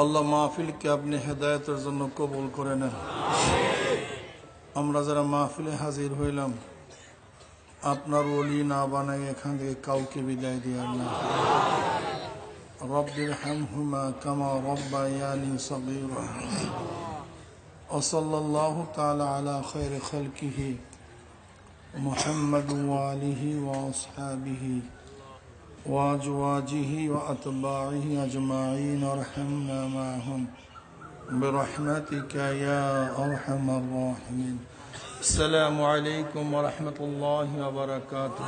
আল্লাহ মাহফিলকে আপনি হেদায়েতের জন্য কবুল করে নেন। আমরা যারা মাহফিলে হাজির হইলাম, আপনার ওলি না বানাই এখান থেকে কাউকে বিদায় দিয়েন না। রব্বিরহামহুমা কামা রব্বায়ানি সগীরা। ওয়াসাল্লাল্লাহু তাআলা আলা খায়রি খালকিহি মুহাম্মাদ ওয়া আলিহি ওয়া আসহাবিহি وأزواجه وأتباعه أجمعين وارحمنا معهم برحمتك يا أرحم الراحمين. السلام عليكم ورحمة الله وبركاته.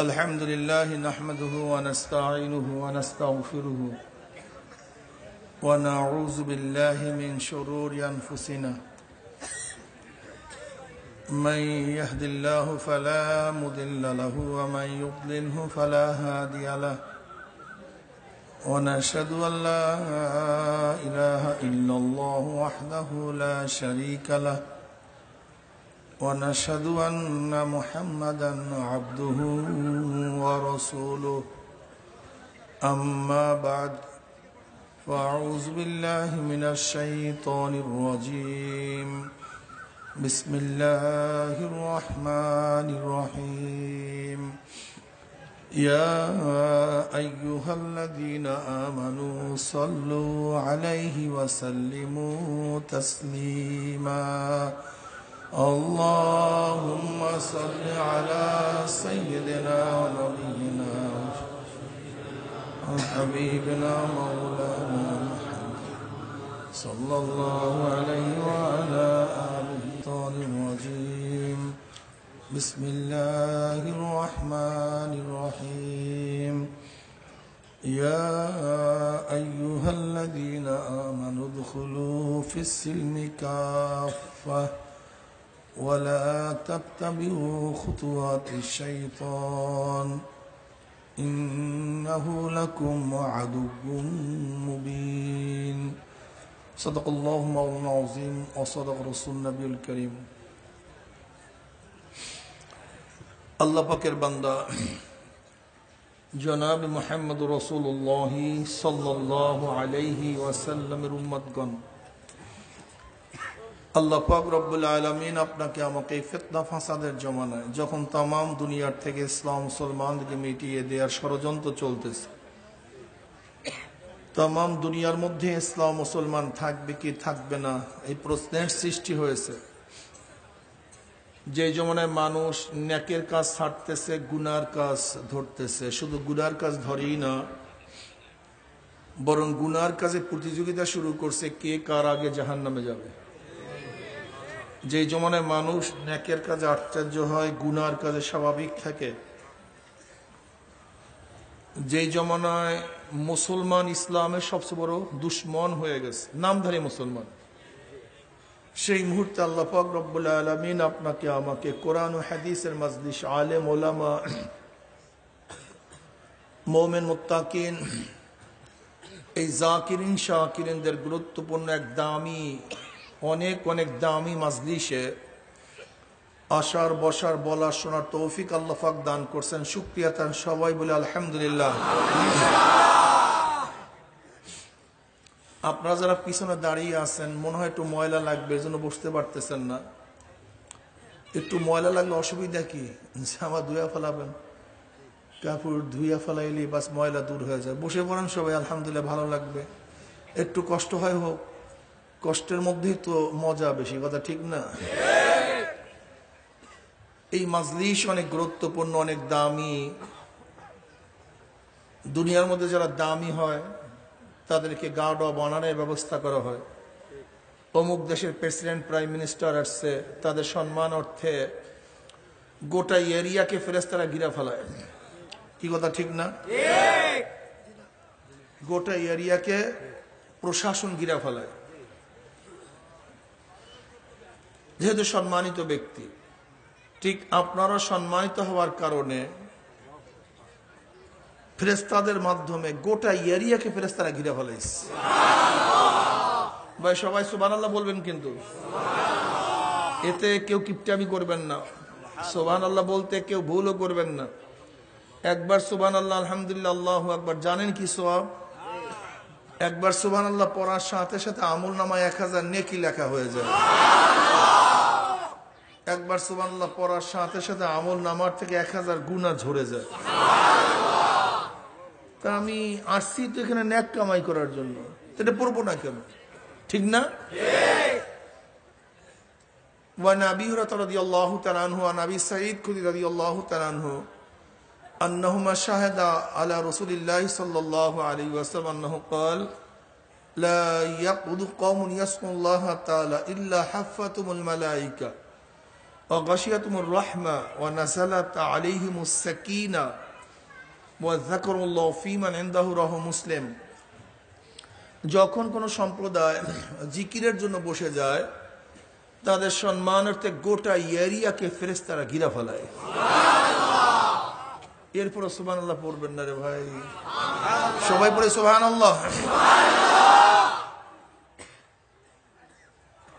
الحمد لله نحمده ونستعينه ونستغفره ونعوذ بالله من شرور أنفسنا. من يهد الله فلا مضل له ومن يضلله فلا هادي له. ونشهد أن لا إله إلا الله وحده لا شريك له. ونشهد أن محمدا عبده ورسوله. أما بعد، فأعوذ بالله من الشيطان الرجيم. بسم الله الرحمن الرحيم. يا أيها الذين آمنوا صلوا عليه وسلموا تسليما. اللهم صل على سيدنا ونبينا حبيبنا مولانا محمد صلى الله عليه وعلى آله الرجيم. بسم الله الرحمن الرحيم. يا أيها الذين آمنوا ادخلوا في السلم كافة ولا تتبعوا خطوات الشيطان إنه لكم عدو مبين. صدق الله مولانا العظيم وصدق رسول النبي الكريم. আল্লাহ পাকের বান্দা জনাব মুহাম্মদ রাসূলুল্লাহ সাল্লাল্লাহু আলাইহি ওয়াসাল্লামের উম্মতগণ, আল্লাহ পাক রব্বুল আলামিন আপনাকে আমাকে ফিতনা ফাসাদের জমানায়, যখন তাম দুনিয়ার থেকে ইসলাম মুসলমানদেরকে মিটিয়ে দেওয়ার ষড়যন্ত্র চলতেছে, তাম দুনিয়ার মধ্যে ইসলাম মুসলমান থাকবে কি থাকবে না এই প্রশ্নের সৃষ্টি হয়েছে। যে জমানায় মানুষ নেকের কাজ ছাড়তেছে, গুনার কাজ ধরতেছে, শুধু গুনার কাজ ধরেই না, বরং গুনার কাজে প্রতিযোগিতা শুরু করছে কে কার আগে জাহান্নামে যাবে। যে জমানায় মানুষ নেকের কাজে আশ্চর্য হয়, গুনার কাজে স্বাভাবিক থাকে, যে জমানায় মুসলমান ইসলামের সবচেয়ে বড় দুশ্মন হয়ে গেছে, নামধারী মুসলমান, সেই মুহূর্তে আল্লাহ পাক রব্বুল আলামিন আপনাকে আমাকে কোরআন ও হাদিসের মাজলিস, আলেম ওলামা, মুমিন মুত্তাকিন, এই জাকিরিন শাকিরিনদের গুরুত্বপূর্ণ এক দামি, অনেক অনেক দামি মাজলিসে আসার, বসার, বলার, শোনার তৌফিক আল্লাহ পাক দান করছেন। শুকরিয়া তার সবাই বলে আলহামদুলিল্লাহ। আপনারা যারা পিছনে দাঁড়িয়ে আছেন, মনে হয় একটু ময়লা লাগবে, এজন্য বসতে পারতেছেন না। একটু ময়লা লাগলে অসুবিধা কি? জামা ধুয়া ফেলাবেন, কাপড় ধুইয়া ফেলাইলে বাস ময়লা দূর হয়ে যায়। বসে পড়েন সবাই, আলহামদুলিল্লাহ, ভালো লাগবে। একটু কষ্ট হয় হোক, কষ্টের মধ্যেই তো মজা বেশি, কথা ঠিক না? এই মাজলিস অনেক গুরুত্বপূর্ণ, অনেক দামি। দুনিয়ার মধ্যে যারা দামি হয় তাদেরকে গার্ড অব অনারের ব্যবস্থা করা হয়। অমুক দেশের প্রেসিডেন্ট, প্রাইম মিনিস্টার আসছে, তাদের সম্মান অর্থে গোটা এরিয়াকে ফেরেশতারা ঘিরে ফেলায়, কি কথা ঠিক না? গোটা এরিয়াকে প্রশাসন ঘিরে ফেলায়, যেহেতু সম্মানিত ব্যক্তি। ঠিক আপনারা সম্মানিত হওয়ার কারণে ফেরেশতাদের মাধ্যমে গোটা এরিয়াকে ফেরেশতারা ঘিরে ফেলেছে। ভাই সবাই সুবহানাল্লাহ বলবেন কিন্তু। এতে কেউ কিপটামি করবেন না, সুবহানাল্লাহ বলতে কেউ ভুলও করবেন না। একবার সুবহানাল্লাহ আলহামদুলিল্লাহ আল্লাহু আকবার জানেন কি সওয়াব? একবার সুবহানাল্লাহ পড়ার সাথে সাথে আমল নামায় 1000 নেকি লেখা হয়ে যায়। একবার সুবহানাল্লাহ পড়ার সাথে সাথে আমল নামার থেকে 1000 গুনাহ ঝরে যায়। তা আমি আসছি তো এখানে নেক কামাই করার জন্য, এটা পড়বো না কেন? ঠিক না? وعن أبي هريرة رضي الله تعالى عنه وعن أبي سعيد الخدري رضي الله تعالى عنه أنهما شهدا على رسول الله صلى الله عليه وسلم أنه قال لا يقعد قوم يذكرون الله تعالى إلا حفتهم الملائكة وغشيتهم الرحمة ونزلت عليهم السكينة وذكروا الله في من عنده رواه مسلم। যখন কোন সম্প্রদায় জিকিরের জন্য বসে যায় তাদের সম্মানার্থে গোটা এরিয়াকে ফেরেশতারা ঘিরে ফেলায়। এরপর সুবহানাল্লাহ পড়বেন না রে ভাই, সবাই পড়ে সুবহানাল্লাহ।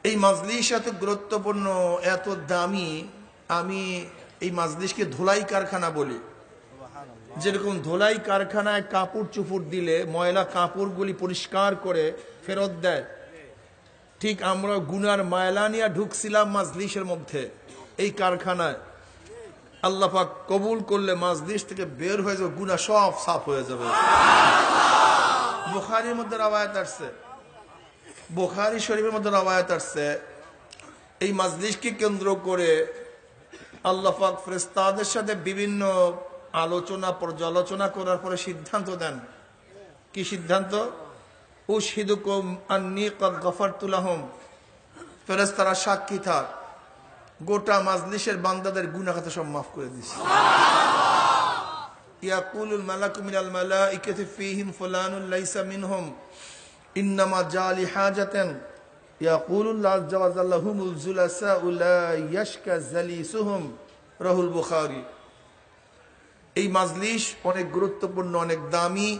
এই মাজলিস এত গুরুত্বপূর্ণ, এত দামি। আমি এই মাজলিসকে ধুলাই কারখানা বলি। যেরকম ধুলাই কারখানায় কাপড় চুপড় দিলে ময়লা কাপড়গুলি পরিষ্কার করে ফেরত দেয়, ঠিক আমরা গুনার ময়লা নিয়ে ঢুকছিলাম মাজলিসের মধ্যে এই কারখানায়। আল্লাহ পাক কবুল করলে মাজলিস থেকে বের হয়ে যাবে, গুনাহ সব সাফ হয়ে যাবে। বুখারীর মধ্যে রওয়ায়াত আসছে, বুখারী শরীফের মধ্যে রওয়ায়াত আসছে, এই মাজলিসকে কেন্দ্র করে আল্লাহ পাক ফেরেশতাদের সাথে বিভিন্ন আলোচনা পর্যালোচনা করার পরে সিদ্ধান্ত দেন। কি সিদ্ধান্ত? উশহিদুকুম আন্নী ক্বাদ গফারতু লাহুম, ফেরেশতারা সাক্ষী থাক গোটা মাজলিসের বান্দাদের গুনাহ খাতা সব মাফ করে দিয়েছি। ইয়াকুলুল মালাকু মিনাল মালাইকাতি ফীহিম ফুলানুন লাইসা মিনহুম ইন্নামা জালি হাজাতান ইয়াকুলুল্লাহু আযজা ওয়া জাল্লা হুমুল জুলাসাউ লা ইয়াশকা জালিসুহুম, রাহুল বুখারী। এই মাজলিস অনেক গুরুত্বপূর্ণ, অনেক দামি।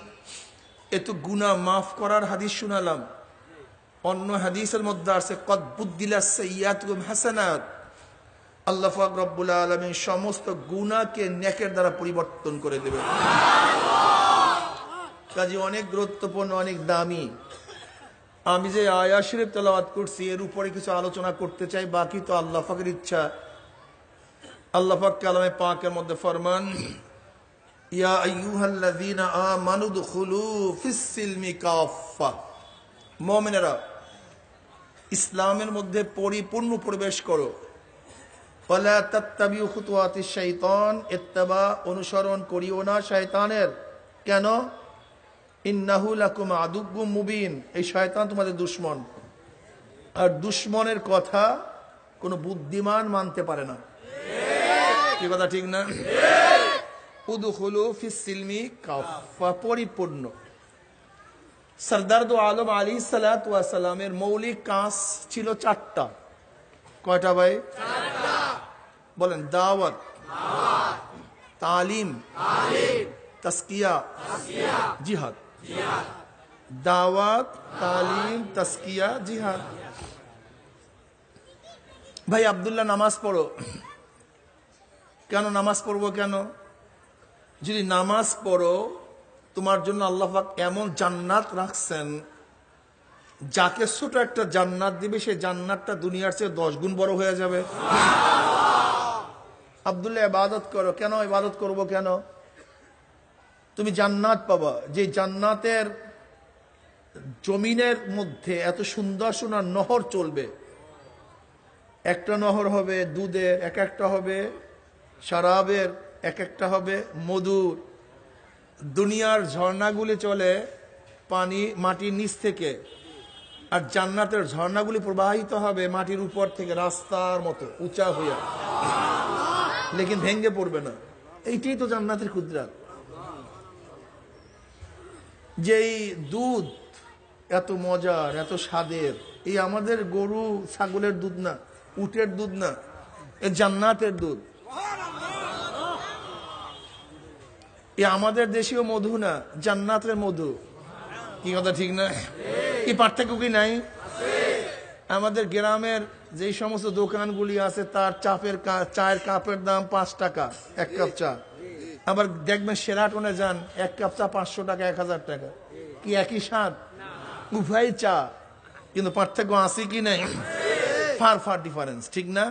এত গুনাহ মাফ করার হাদিস শুনালাম। অন্য হাদিসের মধ্যে আছে কদ বুদ্দিলাস সাইয়্যাতুকুম হাসানাত, আল্লাহ পাক রব্বুল আলামিন সমস্ত গুনাহকে নেকের দ্বারা পরিবর্তন করে দেবেন। কাজে অনেক গুরুত্বপূর্ণ, অনেক দামি। আমি যে আয়াত শরীফ তেলাওয়াত করছি এর উপরে কিছু আলোচনা করতে চাই, বাকি তো আল্লাহ পাকের ইচ্ছা। আল্লাহ পাক কালামে পাকের মধ্যে ফরমান ইয়া আইয়ুহাল্লাযীনা আমানু দুখুলু ফিস-সিলমি কাফা, মুমিনেরা ইসলামের মধ্যে পরিপূর্ণ প্রবেশ করো। ওয়ালা তাত্তাবিউ খুতুওয়াতিশ শাইতান, ইত্তিবা অনুসরণ করিও না শয়তানের। কেন? ইন্নাহু লাকুম আদুউম মুবিন, এই শয়তান তোমাদের দুশমন। আর দুশমনের কথা কোনো বুদ্ধিমান মানতে পারে না। কি কথা ঠিক না? উদখুলু ফিস-সিলমি কাফা, পরিপূর্ণ। সরদার দু আলম আলাইহিস সালাতু ওয়াস সালামের মৌলিক কাজ ছিল 4টা। কয়টা ভাই? 4টা। বলেন। দাওয়াত, তালিম, তাসকিয়া, জিহাদ। দাওয়াত, তালিম, তাসকিয়া, জিহাদ। ভাই আব্দুল্লাহ নামাজ পড়ো। কেন নামাজ পড়বো? কেন? যদি নামাজ পড়ো তোমার জন্য আল্লাহ পাক এমন জান্নাত রাখছেন, যাকে ছোট একটা জান্নাত দিবে সেই জান্নাতটা দুনিয়ার চেয়ে 10 গুণ বড় হয়ে যাবে। আব্দুল্লাহ ইবাদত করো। কেন ইবাদত করবো? কেন? তুমি জান্নাত পাবা, যে জান্নাতের জমিনের মধ্যে এত সুন্দর সুন্দর নহর চলবে। একটা নহর হবে দুধের, এক একটা হবে শরাবের, এক একটা হবে মধুর। দুনিয়ার ঝর্ণাগুলি চলে পানি মাটির নিচ থেকে, আর জান্নাতের ঝর্ণাগুলি প্রবাহিত হবে মাটির উপর থেকে রাস্তার মতো উঁচা হইয়া, লেকিন ভেঙ্গে পড়বে না। এইটাই তো জান্নাতের কুদরত। যেই দুধ এত মজার, এত স্বাদের, এই আমাদের গরু ছাগলের দুধ না, উটের দুধ না, এ জান্নাতের দুধ। এ আমাদের দেশীয় মধু না, জান্নাতের মধু। কি কথা ঠিক না? কি পার্থক্য কি নাই? আমাদের গ্রামের যেই সমস্ত দোকানগুলি আছে তার চায়ের কাপের দাম 5 টাকা, 1 কাপ চা। আবার দেখবেন শেরাটনে যান, 1 কাপ চা 500 টাকা, 1000 টাকা। কি একই স্বাদ? উভয় চা, কিন্তু পার্থক্য আছে কি নাই? ফার ফার ডিফারেন্স, ঠিক না?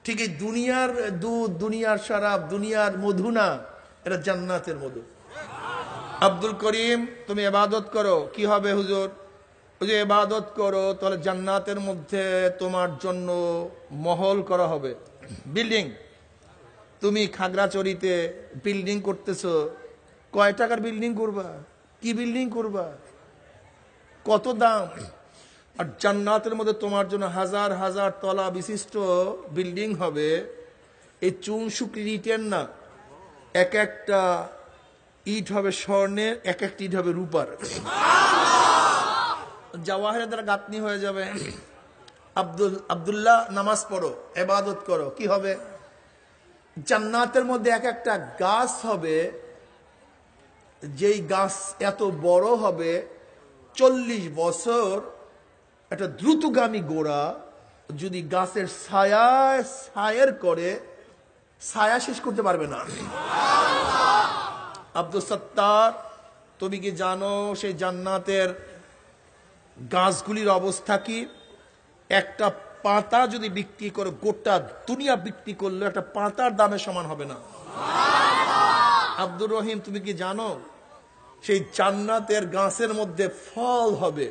ঠিক এই দুনিয়ার দুধ, দুনিয়ার শরাব, দুনিয়ার মধু না, এটা জান্নাতের মধু। আব্দুল করিম, তুমি ইবাদত করো, কি হবে হুজুর? যে ইবাদত করো তাহলে জান্নাতের মধ্যে তোমার জন্য মহল করা হবে, বিল্ডিং। তুমি খাগড়াছড়িতে বিল্ডিং করতেছো, কয় টাকার বিল্ডিং করবা? কি বিল্ডিং করবা? কত দাম? আর জান্নাতের মধ্যে তোমার জন্য হাজার হাজার তলা বিশিষ্ট বিল্ডিং হবে। এই চুনসুকি ইটের না, এক একটা ইট হবে স্বর্ণের, এক একটা ইট হবে রূপার। জাওয়াহিরের দ্বারা গাঁথনি হয়ে যাবে। আব্দুল্লাহ, নামাজ পড়ো, ইবাদত করো, কি হবে? জান্নাতের মধ্যে এক একটা গাছ হবে, যেই গাছ এত বড় হবে 40 বছর একটা দ্রুতগামী গোড়া যদি গাছের ছায়ের করে, ছায়া শেষ করতে পারবে না। আব্দুল সত্তার, তুমি কি জানো সেই জান্নাতের গাছগুলির অবস্থা কি? একটা পাতা যদি বিক্রি করে, গোটা দুনিয়া বিক্রি করলে একটা পাতার দামের সমান হবে না। আব্দুর রহিম, তুমি কি জানো সেই জান্নাতের গাছের মধ্যে ফল হবে?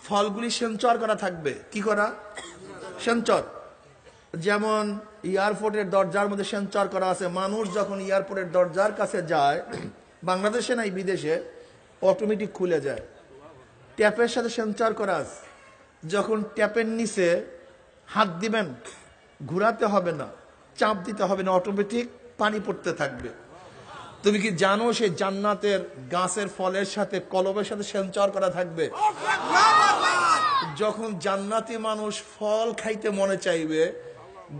ফলগুলি সেঞ্চর করা থাকবে। কি করা? সেঞ্চর। যেমন এয়ারপোর্টের দরজার মধ্যে সেঞ্চর করা আছে। মানুষ যখন এয়ারপোর্টের দরজার কাছে যায়, বাংলাদেশে নাই বিদেশে, অটোমেটিক খুলে যায়। ট্যাপের সাথে সেন্সর করা আছে। যখন ট্যাপের নিচে হাত দিবেন, ঘুরাতে হবে না, চাপ দিতে হবে না, অটোমেটিক পানি পড়তে থাকবে। তুমি কি জানো সেই জান্নাতের গাছের ফলের সাথে, কলমের সাথে সেন্সর করা থাকবে? যখন জান্নাতি মানুষ ফল খাইতে মনে চাইবে,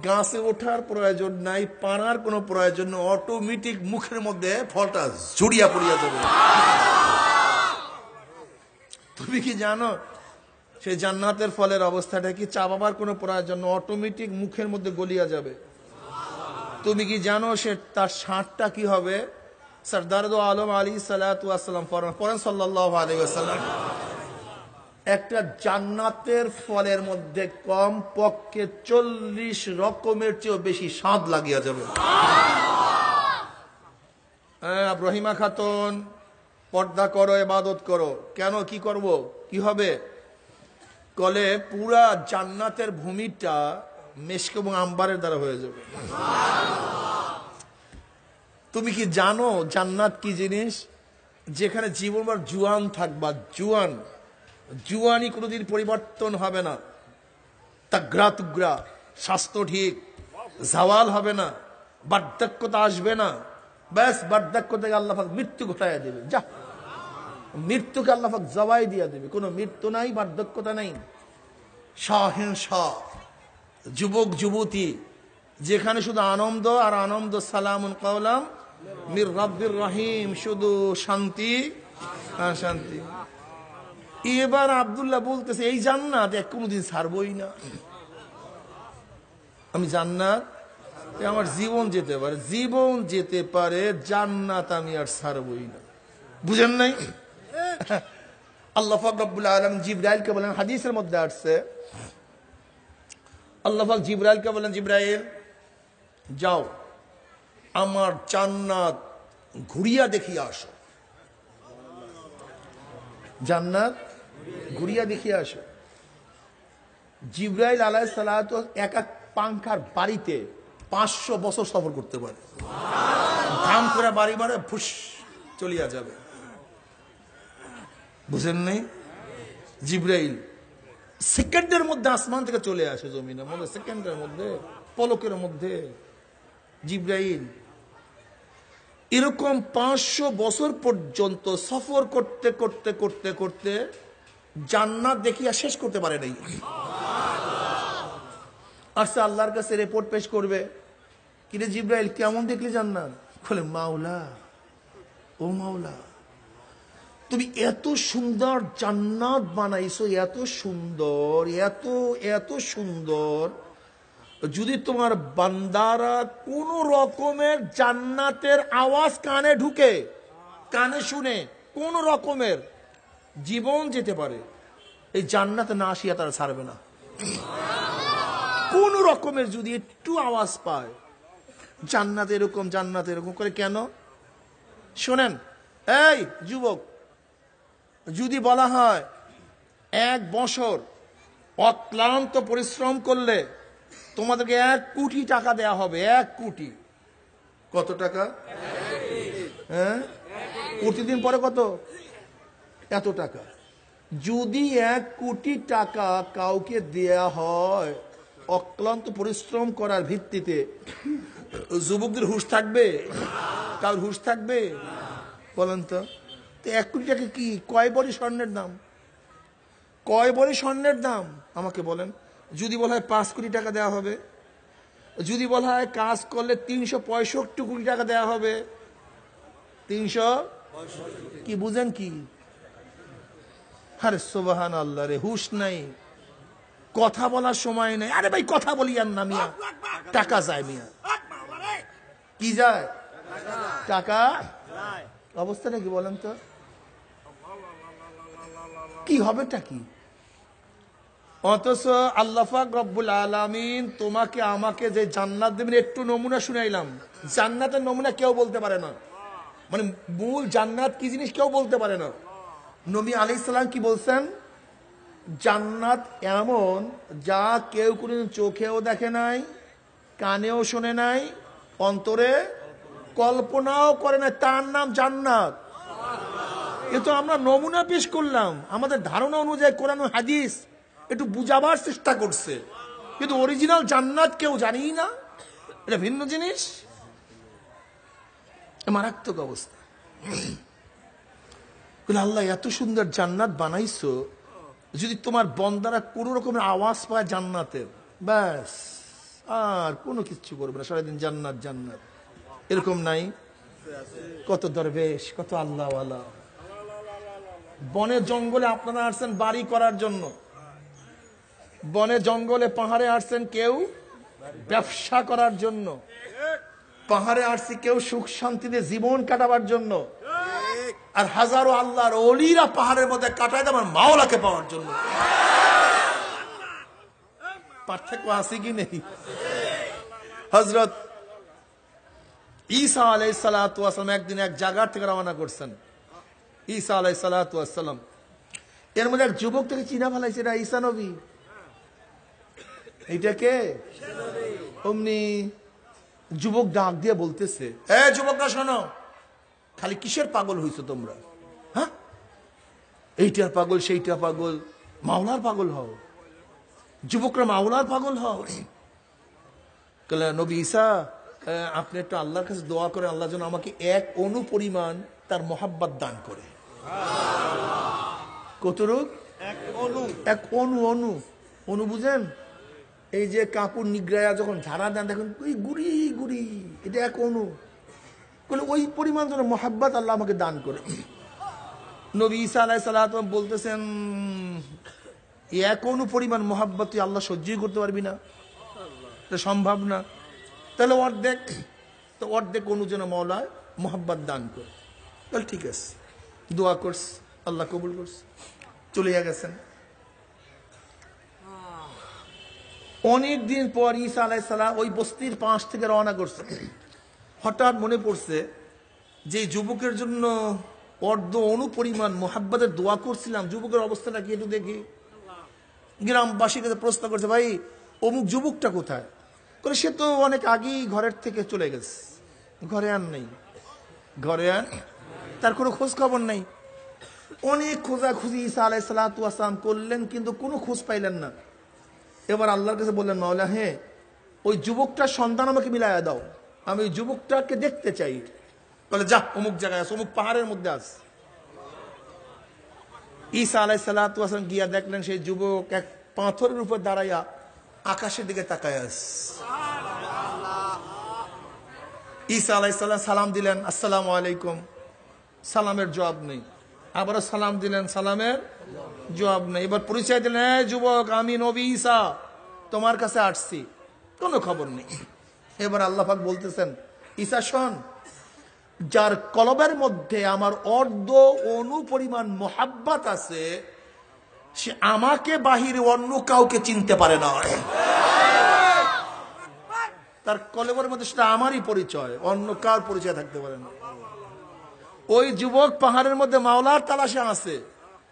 গাছে ওঠার প্রয়োজন নাই, পানার কোনো প্রয়োজন নেই, অটোমেটিক মুখের মধ্যে ফলটা জড়িয়া পড়িয়া যাবে। তুমি কি জানো সেই জান্নাতের ফলের অবস্থাটা কি? চাবাবার কোনো প্রয়োজন নেই, অটোমেটিক মুখের মধ্যে গলিয়া যাবে। তুমি কি জানো সে তার স্বাদটা কি হবে? সরদার দো আলম আলী সাল্লাতু ওয়াসসালাম পড়েন সাল্লাল্লাহু আলাইহি ওয়াসাল্লাম, একটা জান্নাতের ফলের মধ্যে কম পক্ষে 40 রকমের চেয়েও বেশি স্বাদ লাগিয়া যাবে। রহিমা খাতুন, পর্দা করো, ইবাদত করো। কেন? কি করব? কি হবে? কলে পুরা জান্নাতের ভূমিটা মেশক এবং আম্বারের দ্বারা হয়ে যাবে। তুমি কি জানো জান্নাত কি জিনিস? যেখানে জীবনভর জুয়ান থাকবা, জুয়ানি কোনোদিন পরিবর্তন হবে না, তাগড়া তুগড়া, স্বাস্থ্য ঠিক, জাওয়াল হবে না, বার্ধক্যতা আসবে না। ব্যাস, বার্ধক্য থেকে আল্লাহ পাক মৃত্যু ঘটাইয়া দেবে। যা, মৃত্যুকে আল্লাহ পাক জবাই দিয়া দেবে। কোনো মৃত্যু নাই, বার্ধক্যতা নাই। শাহেনশাহ, যুবক যুবতী, যেখানে শুধু আনন্দ আর আনন্দ। সালামুন কাওলাম মির রাব্বির রহিম, শুধু শান্তি আর শান্তি। এবার আব্দুল্লাহ বলতেছে, এই জান্নাত কোনোদিন ছাড়বই না। আমি জান্নাত, আমার জীবন যেতে পারে, জীবন যেতে পারে, জান্নাত আমি আর ছাড়বই না। বুঝেন নাই? আল্লাহ পাক রব্বুল আলামিন জিবরাইলকে বলেন, হাদিসের মধ্যে আসছে, আল্লাহ পাক জিবরাইলকে বলেন, জিবরাইল যাও আমার জান্নাত ঘুরিয়া দেখিয়া আসো। জান্নাত ঘুরিয়া দেখিয়া আসো। জিবরাইল আলাইহিস সালাতু এক এক পাংখার বাড়িতে 500 বছর সফর করতে পারে। ধাম করে বাড়ি মারে, ফুস চলিয়া যাবে। বুঝেন নেই? জিবরাইল সেকেন্ডের মধ্যে আসমান থেকে চলে আসে জমিনের মধ্যে, সেকেন্ডের মধ্যে, পলকের মধ্যে। জিবরাইল এরকম 500 বছর পর্যন্ত সফর করতে করতে করতে করতে জান্নাত দেখিয়া শেষ করতে পারে নাই। আচ্ছা, আল্লাহর কাছে রিপোর্ট পেশ করবে, কিরে জিবরাইল কেমন দেখলি জান্নাত? বলে, মাওলা, ও মাওলা, তুমি এত সুন্দর জান্নাত বানাইছো, এত সুন্দর, এত এত সুন্দর, যদি তোমার বান্দারা কোন রকমের জান্নাতের আওয়াজ কানে ঢুকে, কানে শুনে কোন রকমের জীবন যেতে পারে, এই জান্নাতে না আসিয়া তারা ছাড়বে না। কোন রকমের যদি একটু আওয়াজ পায় জান্নাত এরকম, জান্নাত এরকম করে, কেন শোনেন এই যুবক, যদি বলা হয় 1 বছর অক্লান্ত পরিশ্রম করলে তোমাদেরকে 1 কোটি টাকা দেয়া হবে, 1 কোটি। কত টাকা? হ্যাঁ, প্রতিদিন পরে কত? এত টাকা। যদি 1 কোটি টাকা কাউকে দেয়া হয় অক্লান্ত পরিশ্রম করার ভিত্তিতে, যুবকদের হুঁশ থাকবে? কার হুঁশ থাকবে বলেন তো? 1 কোটি টাকা কি কয় ভরি স্বর্ণের দাম? কয় ভরি স্বর্ণের দাম আমাকে বলেন। যদি বলা হয় 5 কোটি টাকা দেওয়া হবে, যদি বলা হয় কাজ করলে 365 কোটি টাকা দেওয়া হবে, 300 কি বুঝেন কি? আরে সুবহান আল্লাহ রে, হুঁশ নাই, কথা বলার সময় নেই। আরে ভাই কথা বলি আর না মিয়া, টাকা যায় মিয়া, কি যায়? টাকা। অবস্থাটা কি বলেন তো? কি হবেটা কি? অথচ আল্লাহ পাক রব্বুল আলামিন তোমাকে আমাকে যে জান্নাত দেবেন, একটু নমুনা শুনাইলাম। জান্নাতের নমুনা কেউ বলতে পারে না, মানে মূল জান্নাত কি জিনিস কেউ বলতে পারে না। নবী আলাইহিস সালাম কি বলছেন? জান্নাত এমন যা কেউ কোনোদিন চোখেও দেখে নাই, কানেও শোনে নাই, অন্তরে কল্পনাও করে না, তার নাম জান্নাত। এ তো আমরা নমুনা পেশ করলাম, আমাদের ধারণা অনুযায়ী কোরআন ও হাদিস একটু বুঝাবার চেষ্টা করছে, কিন্তু অরিজিনাল জান্নাত কেউ জানিই না, এটা ভিন্ন জিনিস। মারাত্মক অবস্থা। আল্লাহ এত সুন্দর জান্নাত বানাইছো, যদি তোমার বন্দারা কোন রকমের আওয়াজ পায় জান্নাতের, ব্যাস আর কোনো কিছু করবে না, সারাদিন জান্নাত জান্নাত। এরকম নাই? কত দরবেশ, কত আল্লাহওয়ালা। বনে জঙ্গলে আপনারা আসছেন বাড়ি করার জন্য, বনে জঙ্গলে পাহাড়ে আসছেন কেউ ব্যবসা করার জন্য, পাহাড়ে আসছি কেউ সুখ শান্তিতে জীবন কাটাবার জন্য, আর হাজারো আল্লাহর ওলিরা পাহাড়ের মধ্যে কাটায় আমার মাওলাকে পাওয়ার জন্য। পার্থক্য আছে কি নেই? হযরত ঈসা আলাইহিস সালাতু ওয়াস সালাম একদিন এক জায়গা থেকে রওনা করছেন। ঈসা আলাইহিস সালাতু ওয়াস সালাম, এর মধ্যে এক যুবক থেকে চিনা ফেলাইছে, এটা ঈসা নবী। এটা কে? অমনি যুবক ডাক দিয়ে বলতেছে, এ যুবকরা শোনো, খালি কিসের পাগল হইছো তোমরা? হ্যাঁ, এইটার পাগল, সেইটা পাগল, মাওলার পাগল হও। যুবকরা মাওলার পাগল হও। নবী ঈসা, আপনি একটু আল্লাহর কাছে দোয়া করে আল্লাহ যেন আমাকে 1 অণু পরিমাণ তার মোহাব্বত দান করে। কতটুক? 1 অণু। অণু অণু বুঝেন? এই যে কাপড় নিগড়ায়া যখন ঝাড়া দেন দেখুন ওই গুড়ি গুড়ি, এটা 1 অণু। ওই পরিমাণ যেন মোহাব্বত আল্লাহ আমাকে দান করে। নবী ঈসা আলাইহিস সালাম বলতেছেন, 1 অণু পরিমাণ মোহাব্বত তুই আল্লাহ সহ্যই করতে পারবি না, এটা সম্ভব না। তাহলে অর্ধেক অণু যেন মাওলা মোহাব্বত দান করে। তাহলে ঠিক আছে, দোয়া করস, আল্লাহ কবুল করস, চলে গেছেন। অনেক দিন পর ঈসা আলাইহিস সালাম ওই বস্তির পাশ থেকে রওনা করছে। হঠাৎ মনে পড়ছে যে যুবকের জন্য অর্ধ অণু পরিমাণ মোহাব্বতের দোয়া করছিলাম, যুবকের অবস্থাটা কি একটু দেখি। গ্রামবাসীর কাছে প্রশ্ন করছে, ভাই অমুক যুবকটা কোথায়? করে সে তো অনেক আগেই ঘরের থেকে চলে গেছে, ঘরে আর নেই, ঘরে আর তার কোনো খোঁজ খবর নেই। অনেক খোঁজাখুঁজি ঈসা আলাইহিস সালাতু ওয়াস সালাম করলেন, কিন্তু কোনো খোঁজ পাইলেন না। এবার আল্লাহর কাছে বললেন, মাওলা হ্যাঁ, ওই যুবকটার সন্ধান আমাকে মিলাইয়া দাও, আমি ওই যুবকটাকে দেখতে চাই। বলে যা, অমুক জায়গায় আছে, অমুক পাহাড়ের মধ্যে আছে। ঈসা আলাইহিস সালাতু ওয়াস সালাম গিয়া দেখলেন সেই যুবক এক পাথরের উপর দাঁড়াইয়া আকাশের দিকে তাকায় আছে। ঈসা আলাইহিস সালাম সালাম দিলেন, আসসালামু আলাইকুম, সালামের জবাব নেই। আবারও সালাম দিলেন, সালামের জবাব নেই। এবার পরিচয় দিলেন, এই যুবক, আমি নবী ঈসা তোমার কাছে আসছি, কোনো খবর নেই। এবার আল্লাহ পাক বলতেছেন, ঈসা শোন, যার কলবের মধ্যে আমার অর্ধ অনু পরিমাণ মোহাব্বত আছে, সে আমাকে বাহিরে অন্য কাউকে চিনতে পারে না। তার কলবের মধ্যে সেটা আমারই পরিচয়, অন্য কার পরিচয় থাকতে পারে না। ওই যুবক পাহাড়ের মধ্যে মাওলার তালাশে আছে,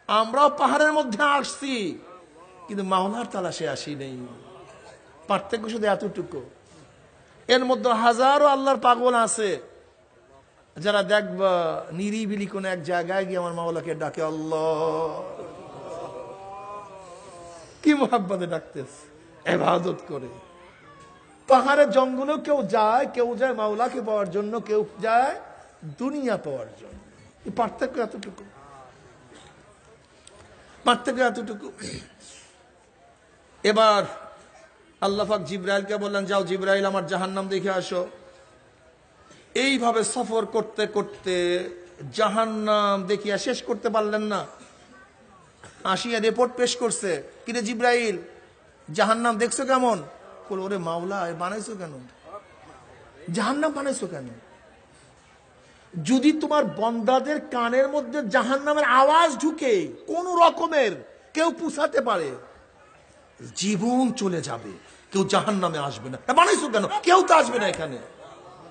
আমরাও পাহাড়ের মধ্যে আসছি, কিন্তু মাওলার তালাশে আসি নেই। পার্থক্য শুধু এতটুকু। এর মধ্যে হাজারো আল্লাহর পাগল আছে যারা দেখবা নিরিবিলি কোন এক জায়গায় গিয়ে আমার মাওলাকে ডাকে, আল্লাহ, কি মোহাব্বতে ডাকতেছে, ইবাদত করে। পাহাড়ের জঙ্গলেও কেউ যায় মাওলাকে পাওয়ার জন্য, কেউ যায় দুনিয়া পাওয়ার জন্য। এই পার্থক্য এতটুকু, পার্থক্য এতটুকু। এবার আল্লাহ পাক জিবরাইলকে বললেন, যাও জিবরাইল, আমার জাহান্নাম দেখে আসো। এইভাবে সফর করতে করতে জাহান্নাম দেখিয়া শেষ করতে পারলেন না। আসিয়া রিপোর্ট পেশ করছে, কিরে জিবরাইল, জাহান্নাম দেখছো কেমন? বল, ওরে মাওলা, বানাইছো কেন? জাহান্নাম বানাইছো কেন? যদি তোমার বন্দাদের কানের মধ্যে জাহান্নামের আওয়াজ ঢুকে কোন রকমের, কেউ পুছাতে পারে, জীবন চলে যাবে, কেউ জাহান্নামে আসবে না। বানাইছো কেন? কেউ তো আসবে না এখানে,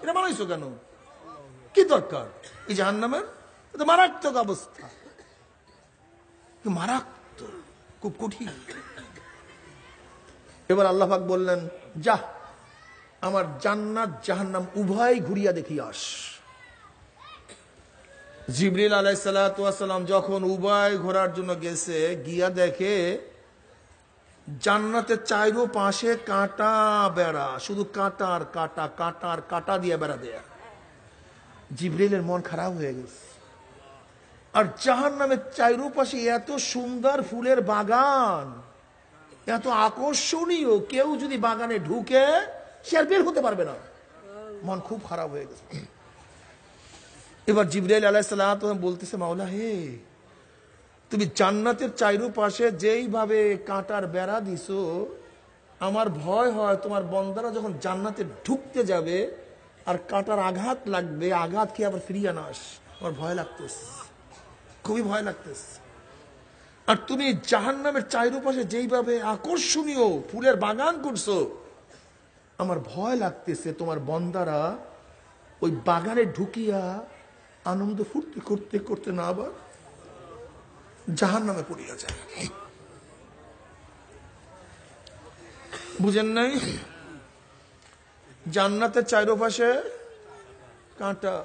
এটা বানাইছো কেন? কি দরকার এই জাহান্নামের? এটা মারাত্মক অবস্থা, মারাত্মক, খুব কঠিন। এবার আল্লাহ পাক বললেন, যা, আমার জান্নাত জাহান্নাম উভয় ঘুরিয়া দেখিয়া আস। জিবরিল আলাইহিস সালাতু ওয়াস সালাম যখন উভয় ঘোরার জন্য গেছে, গিয়া দেখে জান্নাতের চাইরো পাশে কাঁটা বেড়া, শুধু কাঁটার কাঁটা, কাঁটার কাঁটা দিয়ে বেড়া দেয়া। জিবরিলের মন খারাপ হয়ে গেছে। আর জাহান্নামের চাইরো পাশে এত সুন্দর ফুলের বাগান, এত আকর্ষণীয়, কেউ যদি বাগানে ঢুকে সে আর বের হতে পারবে না। মন খুব খারাপ হয়ে গেছে। এবার জিবরাইল আলাইহিস সালাতু ওয়াস সালাম বলতেছে, মাওলা হে, তুমি জান্নাতের চাইরো পাশে যেইভাবে কাঁটার বেড়া দিছো, আমার ভয় হয় তোমার বন্দারা যখন জান্নাতে ঢুকতে যাবে আর কাঁটার আঘাত লাগবে, আঘাত খেয়ে আবার ফিরিয়ে না আস, আমার ভয় লাগতেছে, খুবই ভয় লাগতেছে। আর তুমি জাহান্নামের চাইরো পাশে যেইভাবে আকর্ষণীয় ফুলের বাগান করছো, আমার ভয় লাগতেছে তোমার বন্দারা ওই বাগানে ঢুকিয়া আনন্দ ফুর্তি করতে করতে না আবার জাহান্নামে পড়িয়া যায়। বুঝেন নাই? জান্নাতের চারপাশে কাঁটা,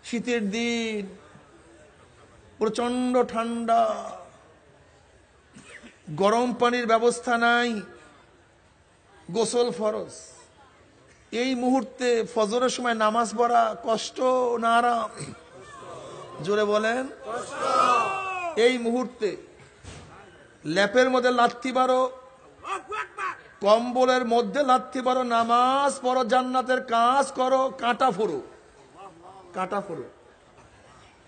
শীতের দিন, প্রচন্ড ঠান্ডা, গরম পানির ব্যবস্থা নাই, গোসল ফরজ। এই মুহূর্তে ফজরের সময় নামাজ পড়া কষ্ট না আরাম? জোরে বলেন। এই মুহূর্তে ল্যাপের মধ্যে লাথি মারো, কম্বলের মধ্যে লাথি মারো, নামাজ পড়ো, জান্নাতের কাজ করো, কাঁটা ফোড়ো, কাঁটা ফোড়ো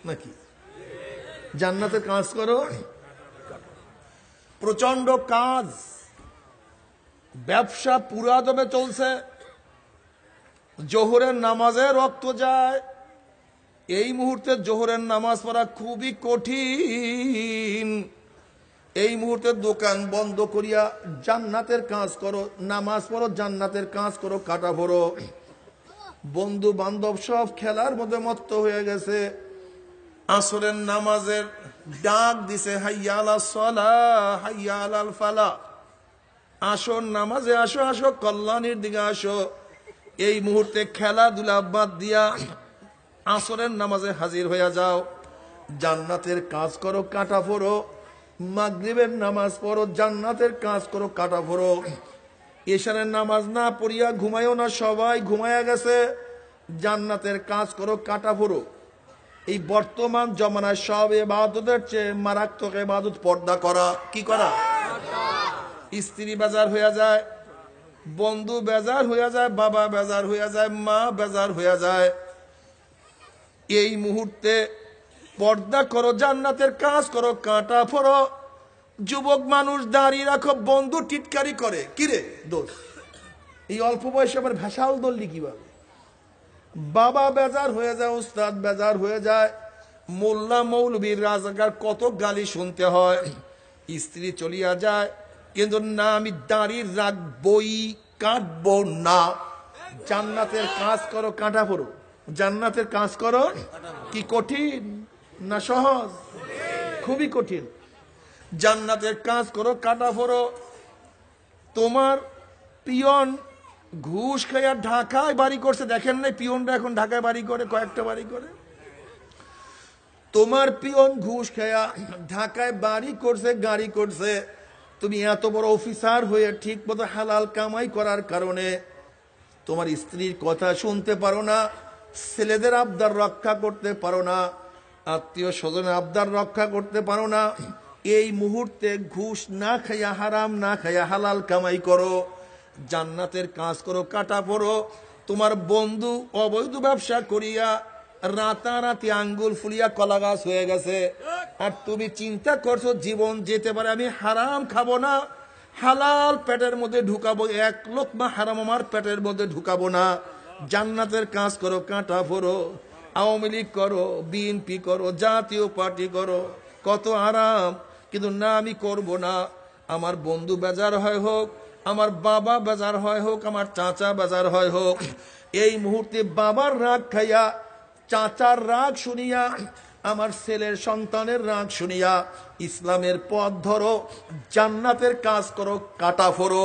নাকি? জান্নাতের কাজ করো, প্রচন্ড কাজ, ব্যবসা পুরা দমে চলছে, জোহরের নামাজে রক্ত যায়। এই মুহূর্তে জোহরের নামাজ পড়া খুবই কঠিন। এই মুহূর্তে দোকান বন্ধ করিয়া জান্নাতের কাজ করো, নামাজ পড়ো, জান্নাতের কাজ করো, কাটা পড়ো। বন্ধু বান্ধব সব খেলার মধ্যে মত্ত হয়ে গেছে। আসরের নামাজের ডাক দিছে, হাইয়া আলাস সালাহ, হাইয়া আলাল ফালাহ। আসর নামাজে আসো, আসো কল্যাণের দিকে আসো। এই মুহূর্তে খেলাধুলা বাদ দিয়া আসরের নামাজে হাজির হয়ে যাও, জান্নাতের কাজ করো, কাটা ফোড়ো। মাগরিবের নামাজ পড়ো, জান্নাতের কাজ করো, কাটা ফোড়ো। এশারের নামাজ না পড়িয়া ঘুমায়ও না, সবাই ঘুমায়া গেছে, জান্নাতের কাজ করো, কাটা ফোড়ো। এই বর্তমান জমানায় সব ইবাদতের চেয়ে মারাত্মক ইবাদত পর্দা করা। কি করা? স্ত্রী বেজার হয়ে যায়, বন্ধু বেজার হয়ে যায়, বাবা বেজার হয়ে যায়, মা বেজার হয়ে যায়। এই মুহূর্তে পর্দা করো, জান্নাতের কাজ করো, কাঁটা ফোড়ো। যুবক মানুষ দাঁড়িয়ে রাখো, বন্ধু টিটকারি করে, কিরে দোষ এই অল্প বয়সে আবার ভেসাল দললি কিভাবে? বাবা বেজার হয়ে যায়, উস্তাদ বেজার হয়ে যায়, মোল্লা মৌলবীর রাজাকার কত গালি শুনতে হয়। স্ত্রী চলিয়া যায়, কিন্তু না আমি দাঁড়িয়ে রাখবই, কাটবো না। জান্নাতের কাজ করো, কাঁটা ফোড়ো। জান্নাতের কাজ করো, কি কঠিন না সহজ? খুবই কঠিন। জান্নাতের কাজ করো, কাঁটা ফোড়ো। তোমার পিয়ন ঘুষ খাইয়া ঢাকায় বাড়ি করছে, দেখেন নাই পিয়নরা এখন ঢাকায় বাড়ি করে, কয়েকটা বাড়ি করে। তোমার পিয়ন ঘুষ খাইয়া ঢাকায় বাড়ি করছে, গাড়ি করছে। তুমি এত বড় অফিসার হয়ে ঠিক মতো হালাল কামাই করার কারণে তোমার স্ত্রীর কথা শুনতে পারো না, ছেলেদের আবদার রক্ষা করতে পারো না, আত্মীয় স্বজনের আবদার রক্ষা করতে পারো না। এই মুহূর্তে ঘুষ না খাইয়া, হারাম না খাইয়া হালাল কামাই করো, জান্নাতের কাজ করো, কাটা পড়ো। তোমার বন্ধু অবৈধ ব্যবসা করিয়া রাতারাতি আঙ্গুল ফুলিয়া কলা গাছ হয়ে গেছে, আর তুমি চিন্তা করছো জীবন যেতে পারে, আমি হারাম খাবো না, হালাল পেটের মধ্যে ঢুকাবো, এক লোকমা হারাম আমার পেটের মধ্যে ঢুকাবো না। জান্নাতের কাজ করো, কাঁটা ফোড়ো। আওয়ামী লীগ করো, বিএনপি করো, জাতীয় পার্টি করো, কত আরাম, কিন্তু না আমি করব না। আমার বন্ধু বেজার হয় হোক, আমার বাবা বেজার হয় হোক, আমার চাচা বেজার হয় হোক, এই মুহূর্তে বাবার রাগ খাইয়া, চাচার রাগ শুনিয়া, আমার ছেলের সন্তানের রাগ শুনিয়া ইসলামের পথ ধরো, জান্নাতের কাজ করো, কাটা ফোড়ো,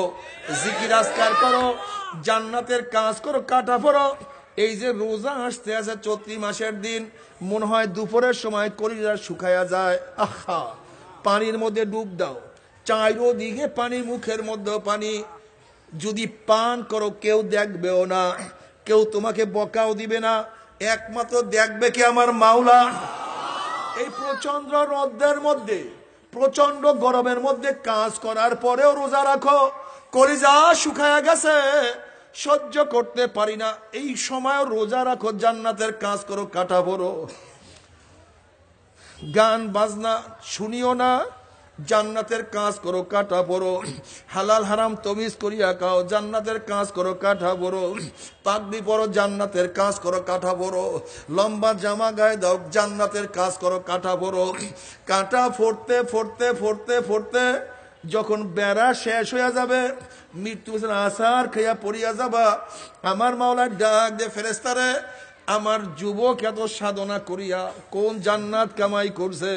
জিকির আজকার করো, জান্নাতের কাজ করো, কাটা ফোড়ো। এই যে রোজা আসতে আছে, চৈত্র মাসের দিন, মনে হয় দুপুরের সময় কলিজা শুকায়া যায়। আহা, পানির মধ্যে ডুব দাও, চাইরো দিকে পানি, মুখের মধ্যেও পানি। যদি পান করো কেউ দেখবেও না, কেউ তোমাকে বকাও দিবে না, একমাত্র দেখবে কি আমার মাওলা। এই প্রচন্ড রোদের মধ্যে, প্রচন্ড গরমের মধ্যে কাজ করার পরেও রোজা রাখো, কলিজা শুকায়া গেছে, সহ্য করতে পারি না, এই সময় রোজা রাখো, জান্নাতের কাজ করো, কাটা পড়ো। গান বাজনা শুনিও না, জান্নাতের কাজ করো, কাটা পড়ো। হালাল হারাম তমিজ করিয়া খাও, জান্নাতের কাজ করো, কাটা পড়ো। পাগড়ি পরো, জান্নাতের কাজ করো, কাটা পড়ো। লম্বা জামা গায়ে দাও, জান্নাতের কাজ করো, কাটা পড়ো। কাটা ফোড়তে ফোড়তে ফোড়তে ফোড়তে যখন বেড়া শেষ হইয়া যাবে, মৃত্যু আসার খাইয়া পড়িয়া যাবা, আমার মাওলার ডাক দে, ফেরেস্তারে আমার যুবক এত সাধনা করিয়া কোন জান্নাত কামাই করছে,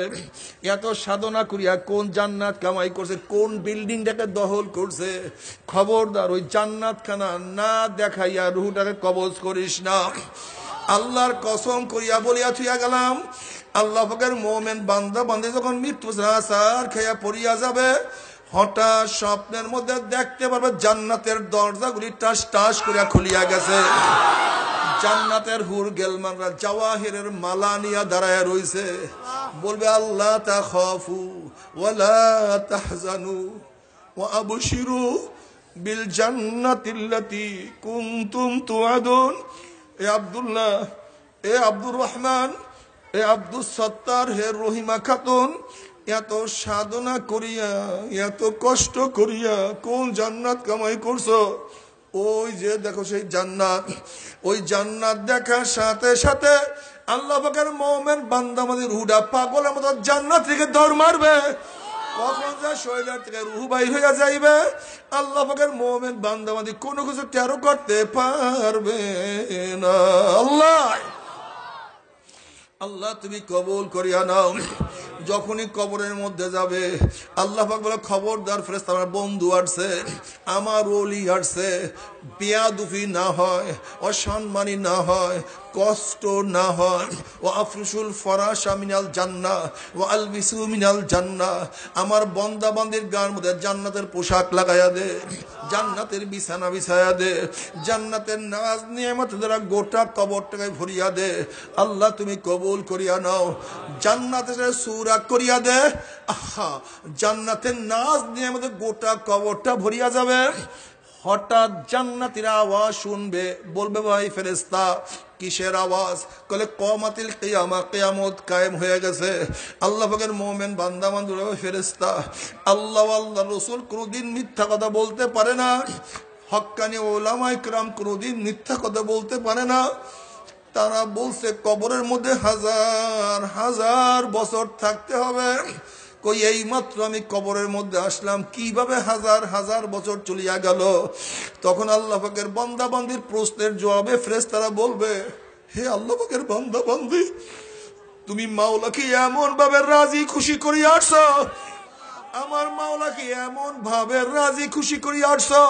এত সাধনা করিয়া কোন জান্নাত কামাই করছে, কোন বিল্ডিংটাকে দখল করছে, খবরদার ওই জান্নাত খানা না দেখাইয়া রুহটাকে কবজ করিস না। আল্লাহর কসম করিয়া বলিয়া থুইয়া গেলাম, আল্লাহ পাকের মোমেন বান্দা বান্দে যখন মৃত্যু আসার খাইয়া পড়িয়া যাবে, হঠাৎ স্বপ্নের মধ্যে দেখতে পারবে জান্নাতের দরজাগুলি টাস টাস করিয়া খুলিয়া গেছে, জান্নাতের হুর গেলমানরা জাওয়াহিরের মালা নিয়া দাঁড়ায় রইছে, বলবে আল্লাহ তাখাফু ওয়ালা তাহজানু ওয়া আবশিরু বিল জান্নাতিল্লাতী কুনতুম তুআদুন। এ আব্দুল্লাহ, এ আব্দুর রহমান, এ আব্দুস সত্তার, হে রহিমা খাতুন, এত সাধনা করিয়া, এত কষ্ট করিয়া কোন জান্নাত কামাই করছো? ওই যে দেখো সেই জান্নাত। ওই জান্নাত দেখার সাথে সাথে আল্লাহ পাকের মুমিন বান্দা আমাদের রুহটা পাগলের মতো জান্নাত থেকে দৌড় মারবে, কখন যা শরীর থেকে রুহ বাইর হইয়া যাইবে, আল্লাহ পাকের মুমিন বান্দা আমাদের কোনো কিছু টেরো করতে পারবে না। আল্লাহ আল্লাহ তুমি কবুল করিয়া নাও। যখনই কবরের মধ্যে যাবে, আল্লাহ পাক বলে, খবরদার ফেরেশতা, আমার বন্ধু আসছে, আমার ওলি আসছে, বেয়াদুফি না হয়, অসম্মানী না হয়, কষ্ট না হয়। ও আফরুসুল ফরাশা মিনাল জান্নাহ ওয়া আলবিসু মিনাল জান্নাহ, আমার বান্দা বান্দির গার মধ্যে জান্নাতের পোশাক লাগাইয়া দে, জান্নাতের বিছানা বিছায়া দে, জান্নাতের নাজ নিয়ামত দ্বারা গোটা কবরটাকে ভরিয়া দে। আল্লাহ তুমি কবুল করিয়া নাও। জান্নাতের সূরা করিয়া দে, আহা, জান্নাতের নাজ নিয়ামত গোটা কবরটা ভরিয়া যাবে। হঠাৎ জান্নাতীরা আওয়াজ শুনবে, বলবে, ভাই ফেরেশতা কিসের আওয়াজ? কলে কিয়ামাতিল কিয়ামা, কিয়ামত কায়েম হয়ে গেছে। আল্লাহ পাকের মুমিন বান্দা বান্দা ফেরেশতা, আল্লাহ আল্লাহ রাসূল কোনদিন মিথ্যা কথা বলতে পারে না। হক্কানি ওলামায়ে কিরাম কোনদিন মিথ্যা কথা বলতে পারে না। তারা বলছে কবরের মধ্যে হাজার হাজার বছর থাকতে হবে। কই এই মাত্র আমি কবরের মধ্যে আসলাম, কিভাবে হাজার হাজার বছর চলিয়া গেল? তখন আল্লাহ পাকের বান্দা বান্দির প্রশ্নের জবাবে ফেরেশতারা বলবে, হে আল্লাহ পাকের বান্দা বান্দি, তুমি মাওলাকে এমন ভাবে রাজি খুশি করিয়া আসছো, আমার মাওলাকে এমন ভাবে রাজি খুশি করিয়া আসছো,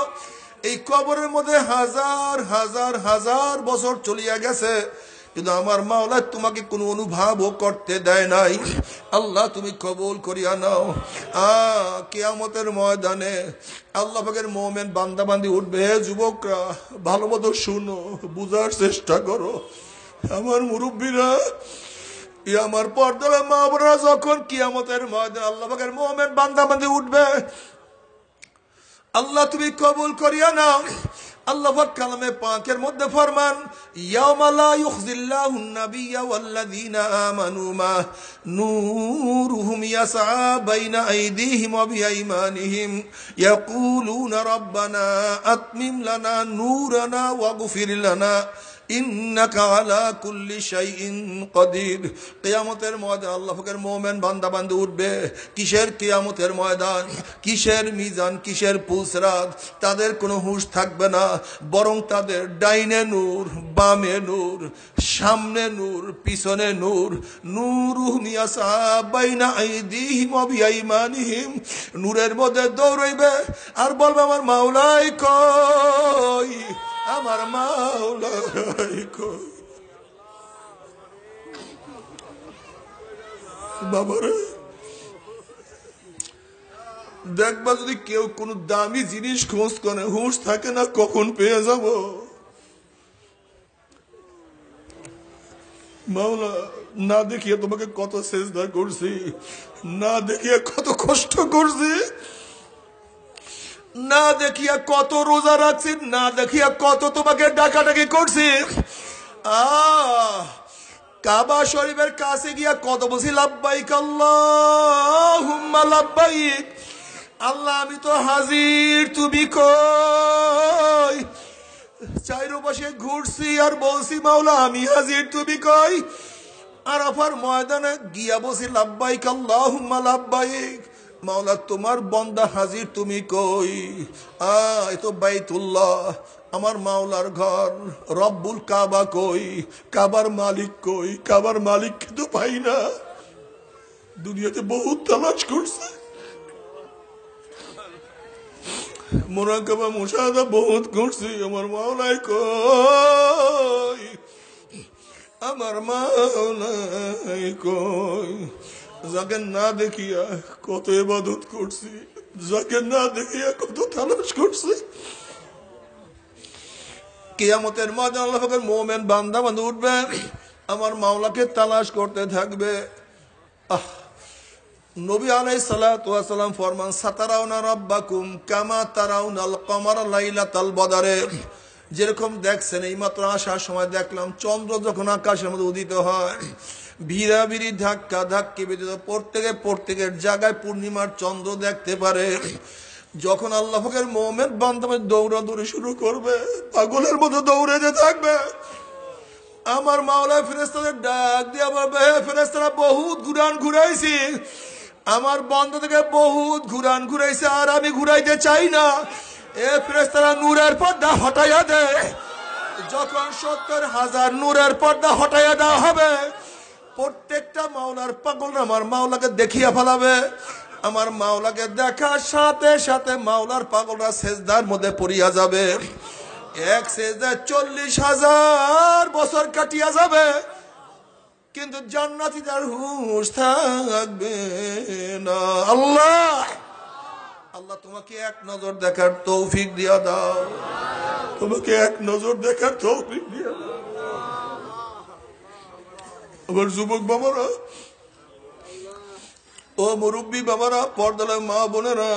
এই কবরের মধ্যে হাজার হাজার হাজার বছর চলিয়া গেছে, কিন্তু আমার মাওলা তোমাকে কোনো অনুভবও করতে দেয় নাই। আল্লাহ তুমি কবুল করিয়া নাও। কিয়ামতের ময়দানে আল্লাহ পাকের মুমিন বান্দা বান্দি উঠবে। হে যুবকরা, ভালো মতো শুনো, বুঝার চেষ্টা করো। আমার মুরব্বীরা, আমার পর্দার মা বোনেরা, যখন কিয়ামতের ময়দানে আল্লাহ পাকের মুমিন বান্দা বান্দি উঠবে, আল্লাহ তুমি কবুল করিয়া নাও। আল্লাহ পাক কালামে পাকের মধ্যে ফরমান, ইয়াওমা লা ইউখজিল্লাহুন নাবিয়্যা ওয়াল্লাযীনা আমানু মা নূরুহুম ইয়াসআ বাইনা আইদিহিম ওয়া বিআইমানিহিম ইয়াকুলুনা রাব্বানা আতমিম লানা নূরানা ওয়াগফির লানা ইন্নাকা আলা কুল্লি শাইইন কাদির। কিয়ামতের ময়দান আল্লাহ পাকের মুমিন বান্দা বান্দী উঠবে। কিসের কিয়ামতের ময়দান, কিসের মিজান, কিসের পুলসরাত? তাদের কোনো হুঁশ থাকবে না, বরং তাদের ডাইনে নূর, বামে নূর, সামনে নূর, পিছনে নূর। নূরুহুম ইয়াসআ বাইনা আইদিহিম ওয়া বিআইমানিহিম, নূরের মধ্যে দৌড়াইবে আর বলবে আমার মাওলাই কই, আমার মাওলাই কই। বাবারে, দেখবা যদি কেউ কোন দামি জিনিস খোঁজ করে, হুঁশ থাকে না কখন পেয়ে যাব। মাওলা, না দেখিয়ে তোমাকে কত সেজদা করছি, না দেখিয়ে কত কষ্ট করছি, না দেখিয়া কত রোজা রাখছি, না দেখিয়া কত তোমাকে ডাকাডাকি করছি। কাবা শরীফের কাছে গিয়া কত বলছি লাব্বাইক আল্লাহুম্মা লাব্বাইক, আল্লাহ আমি তো হাজির, তুমি কই? চারপাশে ঘুরছি আর বলছি মাওলা আমি হাজির, তুমি কই? আরাফার ময়দানে গিয়া বলছি লাব্বাইক আল্লাহুম্মা লাব্বাইক, মাওলা তোমার বান্দা হাজির, তুমি কই? এ তো বাইতুল্লাহ, আমার মাওলার ঘর, রব্বুল কাবা কই? কাবার মালিক কই? কাবার মালিক কিন্তু পাই না। দুনিয়াতে বহুত তালাশ করছে, মুরাকাবা মুশাহাদা বহুত করছি, আমার মাওলাই কই? আমার মাওলাই কই? যাকে না দেখিয়া কত ইবাদত করছি, যাকে না দেখিয়া কত তালাশ করছি। কিয়ামতের ময়দানে আল্লাহ পাকের মুমিন বান্দা বান্দা উঠবে, আমার মাওলাকে তালাশ করতে থাকবে। নবী আলাইহিস সালাতু ওয়াস সালাম ফরমান, সাতারাউনা রাব্বাকুম কামা তারাউনাল কমার লাইলাতাল বদরে, যেরকম দেখছেন এই মাত্র আসার সময় দেখলাম চন্দ্র যখন আকাশের মধ্যে উদিত হয়, ভিড়াভিড়ি ধাক্কা ধাক্কি ব্যতীত প্রত্যেকের জায়গায় পূর্ণিমার চন্দ্র দেখতে পারে। যখন আল্লাহ পাকের মুমিন বান্দা দৌড়াদৌড়ি শুরু করবে, পাগলের মতো দৌড়াতে থাকবে, আমার মাওলা ফেরেশতাদের ডাক দিয়ে বলবে, হে ফেরেশতারা, বহুত ঘুরাইছি, আমার বন্ধ থেকে বহুত ঘুরাইছে, আর আমি ঘুরাইতে চাই না। এ ফেরেশতারা নূরের পর্দা হটাইয়া দে। যখন ৭০,০০০ নূরের পর্দা হটাইয়া দেওয়া হবে, প্রত্যেকটা মাওলার পাগল আমার মাওলাকে দেখিয়া ফেলাবে। আমার মাওলাকে দেখার সাথে সাথে মাওলার পাগলরা সেজদার মধ্যে পড়িয়া যাবে। এক সেজদায় ৪০,০০০ বছর কাটিয়া যাবে, কিন্তু জান্নাতীদের হুঁশ থাকবে না। আল্লাহ আল্লাহ তোমাকে এক নজর দেখার তৌফিক দিয়া দাও, তোমাকে এক নজর দেখার তৌফিক দিয়া দাও। আবার যুবক বাবারা, ও মুরব্বী বাবারা, পর্দার মা বোনেরা,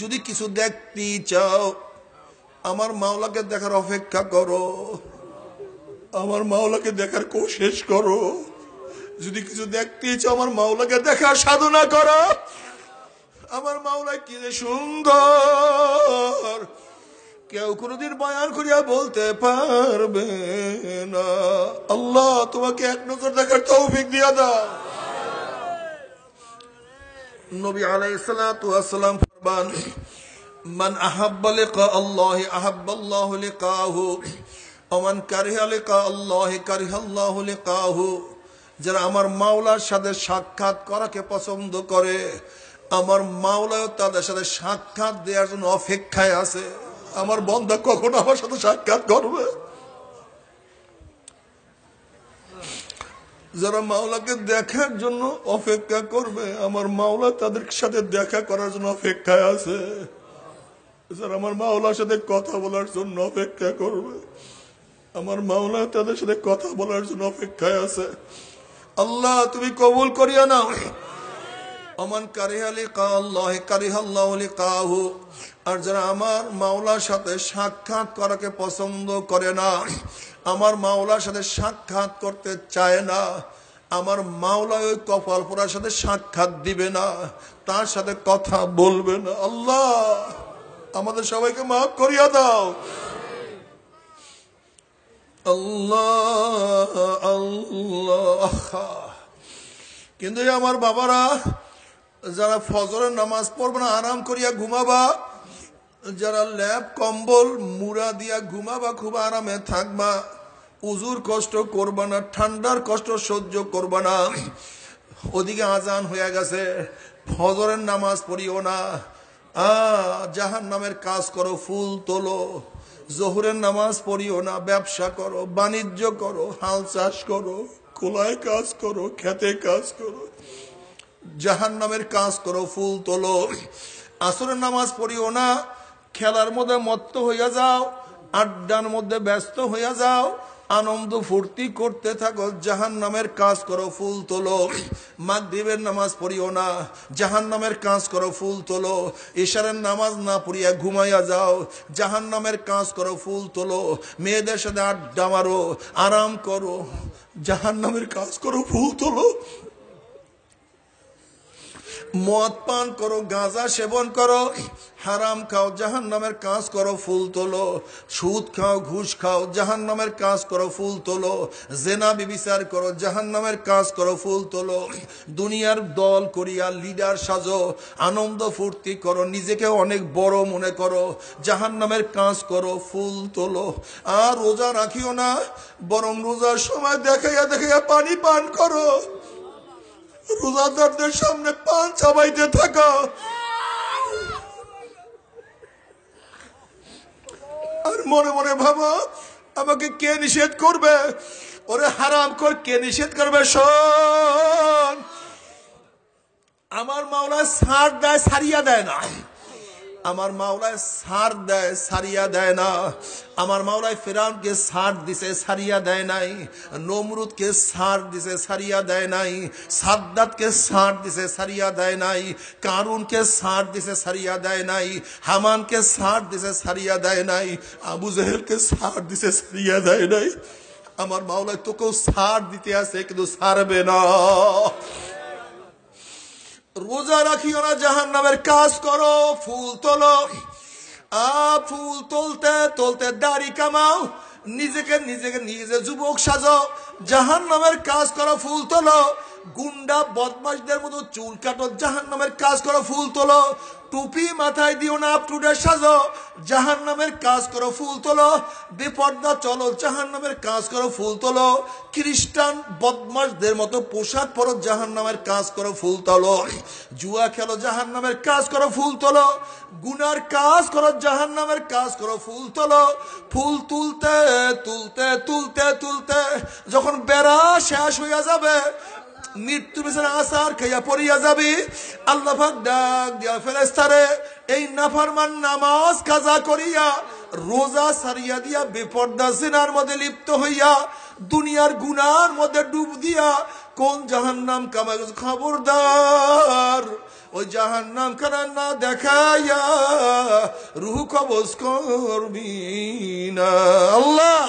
যদি কিছু দেখতে চাও আমার মাওলাকে দেখার অপেক্ষা করো। আমার মাওলাকে দেখার কোশিশ করো। যদি কিছু দেখতে চাও আমার মাওলাকে দেখার সাধনা করো। আমার মাওলা কি যে সুন্দর, কেউ কোনদিন বয়ান করিয়া বলতে পারবে না। আল্লাহ তোমাকে এক নজর দেখার তৌফিক দিয়া দাও। নবী আলাইহিস সালাতু ওয়াস সালাম ফরমান, মান আহাব্বা লিকা আল্লাহি আহাব্বাল্লাহু লিকাহু ওয়া মান কারিহা লিকা আল্লাহি কারিহাল্লাহু লিকাহু। যারা আমার মাওলার সাথে সাক্ষাৎ করাকে পছন্দ করে, আমার মাওলাও তাদের সাথে সাক্ষাৎ দেওয়ার জন্য অপেক্ষায় আছে। আমার বান্দা কখন আমার সাথে সাক্ষাৎ করবে? যারা মাওলাকে দেখার জন্য অপেক্ষা করবে, আমার মাওলা তাদের সাথে দেখা করার জন্য অপেক্ষায় আছে। যারা আমার মাওলার সাথে কথা বলার জন্য অপেক্ষা করবে, আমার মাওলা তাদের সাথে কথা বলার জন্য অপেক্ষায় আছে। আল্লাহ তুমি কবুল করিয়া নাও। ওমান কারিহা লিকা আল্লাহি কারিহাল্লাহু লিকাহু। আর যারা আমার মাওলার সাথে সাক্ষাৎ করাকে পছন্দ করে না, আমার মাওলার সাথে সাক্ষাৎ করতে চায় না, আমার মাওলা ওই কপাল পোড়ার সাথে সাক্ষাৎ দিবে না, তার সাথে কথা বলবে না। আল্লাহ আমাদের সবাইকে মাফ করিয়া দাও। আল্লাহ আল্লাহ। কিন্তু আমার বাবারা, যারা ফজরের নামাজ পড়বে না, আরাম করিয়া ঘুমাবা, যারা ল্যাপ কম্বল মুড়া দিয়া ঘুমাবা, খুব আরামে থাকবা, উজুর কষ্ট করবা না, ঠান্ডার কষ্ট সহ্য করবা না। ওদিকে আজান হয়ে গেছে, ফজরের নামাজ পড়িও না, জাহান্নামের কাজ করো, ফুল তোলো। জোহরের নামাজ পড়িও না, ব্যবসা করো, বাণিজ্য করো, হাল চাষ করো, খোলায় কাজ করো, খেতে কাজ করো, জাহান্নামের কাজ করো, ফুল তোলো। আসরের নামাজ পড়িও না, খেলার মধ্যে মত্ত হইয়া যাও, আড্ডার মধ্যে ব্যস্ত হইয়া যাও, আনন্দ ফুর্তি করতে থাকো, জাহান্নামের কাজ করো, ফুল তোলো। মাগরিবের নামাজ পড়িও না, জাহান্নামের কাজ করো, ফুল তোলো। ইশারের নামাজ না পড়িয়া ঘুমাইয়া যাও, জাহান্নামের কাজ করো, ফুল তোলো। মেয়েদের সাথে আড্ডা মারো, আরাম করো, জাহান্নামের কাজ করো, ফুল তোলো। মদ পান করো, গাঁজা সেবন করো, হারাম খাও, জাহান্নামের কাজ করো, ফুল তোলো। সুদ খাও, ঘুষ খাও, জাহান্নামের কাজ করো, ফুল তোলো। জেনা ব্যভিচার করো, জাহান্নামের কাজ করো, ফুল তোলো। দুনিয়ার দল করিয়া লিডার সাজো, আনন্দ ফুর্তি করো, নিজেকে অনেক বড় মনে করো, জাহান্নামের কাজ করো, ফুল তোলো। আর রোজা রাখিও না, বরং রোজার সময় দেখাইয়া দেখাইয়া পানি পান করো, রোজাদারদের সামনে পান চাবাইতে থাকা। আর মনে মনে ভাবো, আমাকে কে নিষেধ করবে? ওরে হারাম কর, কে নিষেধ করবে? শোন, আমার মাওলা ছাড় দেয়, ছাড়িয়া দেয় না। আমার মাওলায় ছাড় দেয়, ছাড়িয়া দেয় না। আমার মাওলায় ফিরআউনকে ছাড় দিছে, ছাড়িয়া দেয় নাই। নমরুদকে ছাড় দিছে, ছাড়িয়া দেয় নাই। সাদ্দাতকে ছাড় দিছে, ছাড়িয়া দেয় নাই। কারুনকে ছাড় দিছে, ছাড়িয়া দেয় নাই। হামানকে ছাড় দিছে, ছাড়িয়া দেয় নাই। আবু জেহেলকে ছাড় দিছে, ছাড়িয়া দেয় নাই। আমার মাওলায় তোকেও ছাড় দিতে আছে, কিন্তু ছাড়বে না। রোজা রাখিও না, জাহান্নামের কাজ করো, ফুল তোলো। ফুল তুলতে তুলতে দাড়ি কামাও, নিজে যুবক সাজো, জাহান্নামের কাজ করো, ফুল তোলো। গুন্ডা বদমাশদের মতো চুল কাটো, জাহান্নামের কাজ করো, ফুল তোলো। টুপি মাথায় দিও না, আপ টু ডেট সাজো, জাহান্নামের কাজ করো, ফুল তোলো। বেপর্দা চলো, জাহান্নামের কাজ করো, ফুল তোলো। খ্রিস্টান বদমাশদের মতো পোশাক পরো, জাহান্নামের কাজ করো, ফুল তোলো। জুয়া খেলো, জাহান্নামের কাজ করো, ফুল তোলো। গুনার কাজ করো, জাহান্নামের কাজ করো, ফুল তোলো। ফুল তুলতে তুলতে তুলতে তুলতে যখন বেড়া শেষ হইয়া যাবে, মৃত্যু বিছানা আসার খাইয়া পড়িয়া যাবি, আল্লাহ পাক ডাক দিয়া ফেরেশতারে, এই নাফরমান নামাজ কাজা করিয়া, রোজা সারিয়া দিয়া, বেপর্দা জিনার মধ্যে লিপ্ত হইয়া, দুনিয়ার গুনার মধ্যে ডুব দিয়া কোন জাহান্নাম কামাই, খবরদার ওই জাহান্নাম খানা না দেখাইয়া রুহ কবজ করবি না। আল্লাহ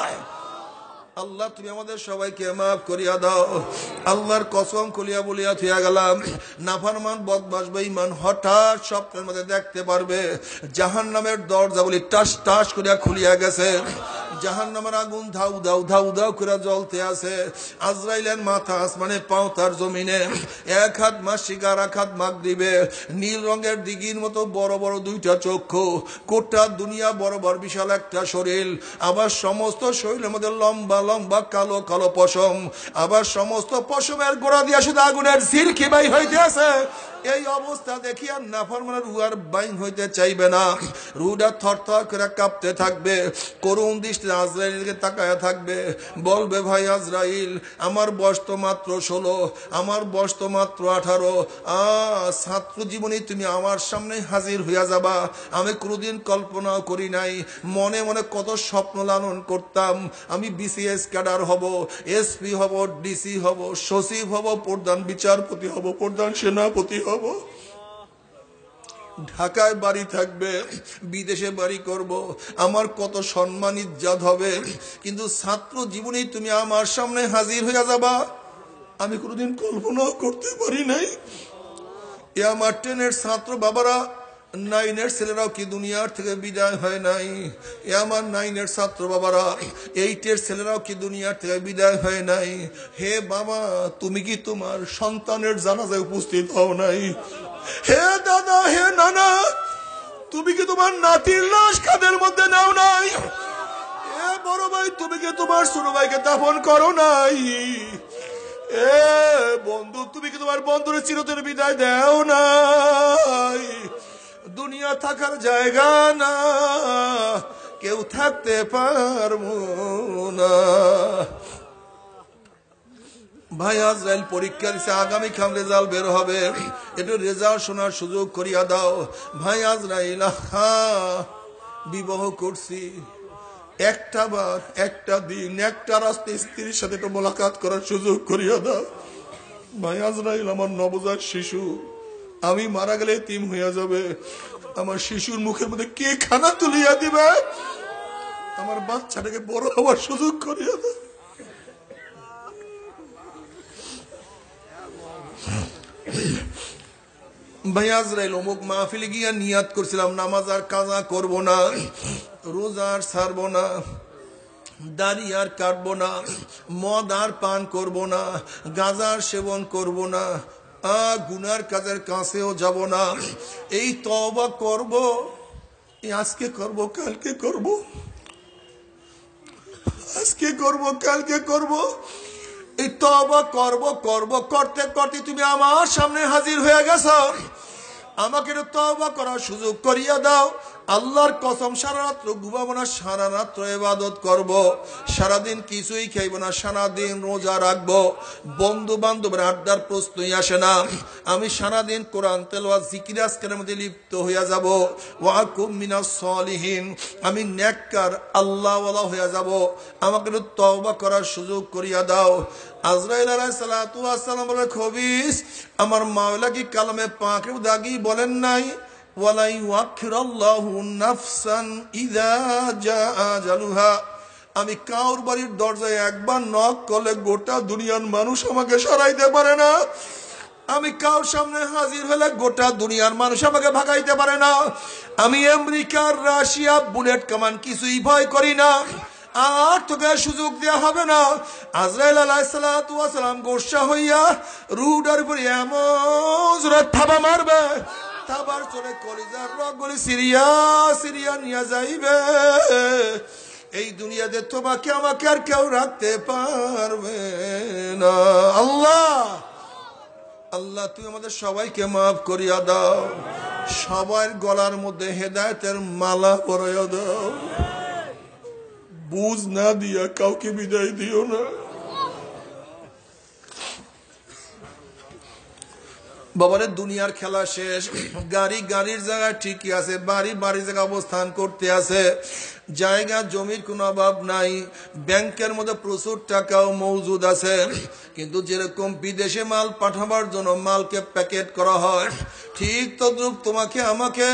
আল্লাহ তুমি আমাদের সবাইকে মাফ করিয়া দাও। আল্লাহর কসম কলিয়া বলিয়া থিয়া গেলাম, নাফরমান বদমাশ বেঈমান হঠাৎ স্বপ্নের মধ্যে দেখতে পারবে জাহান্নামের দরজাগুলি টাস টাস করিয়া খুলিয়া গেছে, জাহান্নামের আগুন ধাউ ধাউ ধাউ ধাউ করে জ্বলতে আছে। আজরাইলের মাথা আসমানে, পাও তার জমিনে, এক হাত মাসিক আর এক হাত মাগরিবে, নীল রঙের দিঘির মতো বড় বড় দুইটা চক্ষু, গোটা দুনিয়া বরাবর বিশাল একটা শরীর, আবার সমস্ত শরীরের মধ্যে লম্বা লম্বা কালো কালো পশম, আবার সমস্ত পশমের গোড়া দিয়া শুধু আগুনের ঝিরকি বাই হইতে আছে। এই অবস্থা দেখিয়া নাফরমানের রূহ আর বাইন হইতে চাইবে না, রূহটা থরথর করে কাঁপতে থাকবে, করুণ দৃষ্টিতে আজরাইলের দিকে তাকায়া থাকবে, বলবে ভাই আজরাইল আমার বয়স তো মাত্র 16, আমার বয়স তো মাত্র 18, ছাত্র জীবনে তুমি আমার সামনে হাজির হইয়া যাবা। আমি কোনোদিন কল্পনাও করি নাই, মনে মনে কত স্বপ্ন লালন করতাম, আমি বিসিএস ক্যাডার হব, এসপি হব, ডিসি হব, সচিব হব, প্রধান বিচারপতি হব, প্রধান সেনাপতি হব, ঢাকায় বাড়ি থাকবে, বিদেশে বাড়ি করব, আমার কত সম্মান ইজ্জত হবে। কিন্তু ছাত্র জীবনেই তুমি আমার সামনে হাজির হইয়া যাবা, আমি কোনোদিন কল্পনাও করতে পারি নাই। এ আমার 10-এর ছাত্র বাবারা, 9-এর ছেলেরাও কি দুনিয়ার থেকে বিদায় হয় নাই? এ আমার 9-এর ছাত্র বাবারা, 8-এর ছেলেরাও কি দুনিয়ার থেকে বিদায় হয় নাই? হে বাবা, তুমি কি তোমার সন্তানের জানাজায় উপস্থিত হও নাই? হে দাদা, হে নানা, তুমি কি তোমার নাতির লাশ কাঁধের মধ্যে নাও নাই? এ বড় ভাই, তুমি কি তোমার ছোট ভাইকে দাফন করো নাই? এ বন্ধু, তুমি কি তোমার বন্ধুর চিরতরে বিদায় দাও নাই? দুনিয়া থাকার জায়গা না, কেউ থাকতে পারবো না। ভাই আজরাইল পরীক্ষা দিছে, আগামীকাল রেজাল্ট বের হবে, একটু রেজাল্ট শোনার সুযোগ করিয়া দাও। ভাই আজরাইল, বিবাহ করছি, একটা বার, একটা দিন, একটা রাস্তা স্ত্রীর সাথে একটু মোলাকাত করার সুযোগ করিয়া দাও। ভাই আজরাইল, আমার নবজাত শিশু, আমি মারা গেলে এতিম হইয়া যাবে, আমার শিশুর মুখের মধ্যে কে খানা তুলিয়া দিবে? আমার বাচ্চাটাকে বড় হওয়ার সুযোগ করিয়া দাও। ভাই আজরাইল, অমুক মাহফিলে গিয়া নিয়াত করছিলাম নামাজ আর কাজা করব না, রোজা আর ছাড়বো না, দাড়ি আর কাটবো না, মদ আর পান করব না, গাঁজার সেবন করব না, গুনার কাজের কাছেও যাব না, এই তওবা করব, আজকে করব, কালকে করব, আজকে করব, কালকে করব, এই তওবা করব করব করতে করতে তুমি আমার সামনে হাজির হয়ে গেছো। আমাকে তওবা করার সুযোগ করিয়া দাও। আল্লাহর কসম, সারা রাত্র ঘুমাবো না, সারা রাত্র ইবাদত করব, সারাদিন কিছুই খাইব না, সারাদিন রোজা রাখবো, বন্ধু বান্ধবের আড্ডার প্রশ্নই আসে না, আমি সারাদিন কোরআন তেলাওয়াত জিকির আজকারের মধ্যে লিপ্ত হইয়া যাব। ওয়াকুম মিনাস সলিহিন, আমি নেককার আল্লাহওয়ালা হইয়া যাব, আমাকে তওবা করার সুযোগ করিয়া দাও। আজরাইল আলাইহিস সালাতু ওয়াস সালাম বলে, খবিস, আমার মাওলা কি কালামে পাকে দাগি বলেন নাই, ওয়ালা ইউআখিরুল্লাহু নাফসান ইযা জাআ আজালুহা, আমি কাউর বাড়ির দরজায় একবার নক করলে গোটা দুনিয়ার মানুষ আমাকে সরাইতে পারে না, আমি কাউর সামনে হাজির হলে গোটা দুনিয়ার মানুষ আমাকে ভাগাইতে পারে না, আমি আমেরিকার, রাশিয়া, বুলেট কামান কিছুই ভয় করি না, আর তোকে সুযোগ দেওয়া হবে না। আজরাইল আলাইহিস সালাতু ওয়াস সালাম গোসা হইয়া রুডার উপরে এমন জোরে থাবা মারবে, থাবার চলে কলিজার রগগুলি সিরিয়া সিরিয়া নিয়ে যাইবে। এই দুনিয়াতে তোমাকে আমাকে আর কেউ রাখতে পারবে না। আল্লাহ, আল্লাহ তুমি আমাদের সবাইকে মাফ করিয়া দাও, সবার গলার মধ্যে হেদায়েতের মালা পরাইয়া দাও, বুঝ না দিয়া কাউকে বিদায় দিও না। বাবারে, দুনিয়ার খেলা শেষ, গাড়ি গাড়ির জায়গায় ঠিকই আছে, বাড়ি বাড়ির জায়গায় অবস্থান করতে আছে, জায়গা জমির কোনো অভাব নাই, ব্যাংকের মধ্যে প্রচুর টাকাও মজুদ আছে, কিন্তু যেরকম বিদেশে মাল পাঠাবার জন্য মালকে প্যাকেট করা হয়, ঠিক তদ্রুপ তোমাকে আমাকে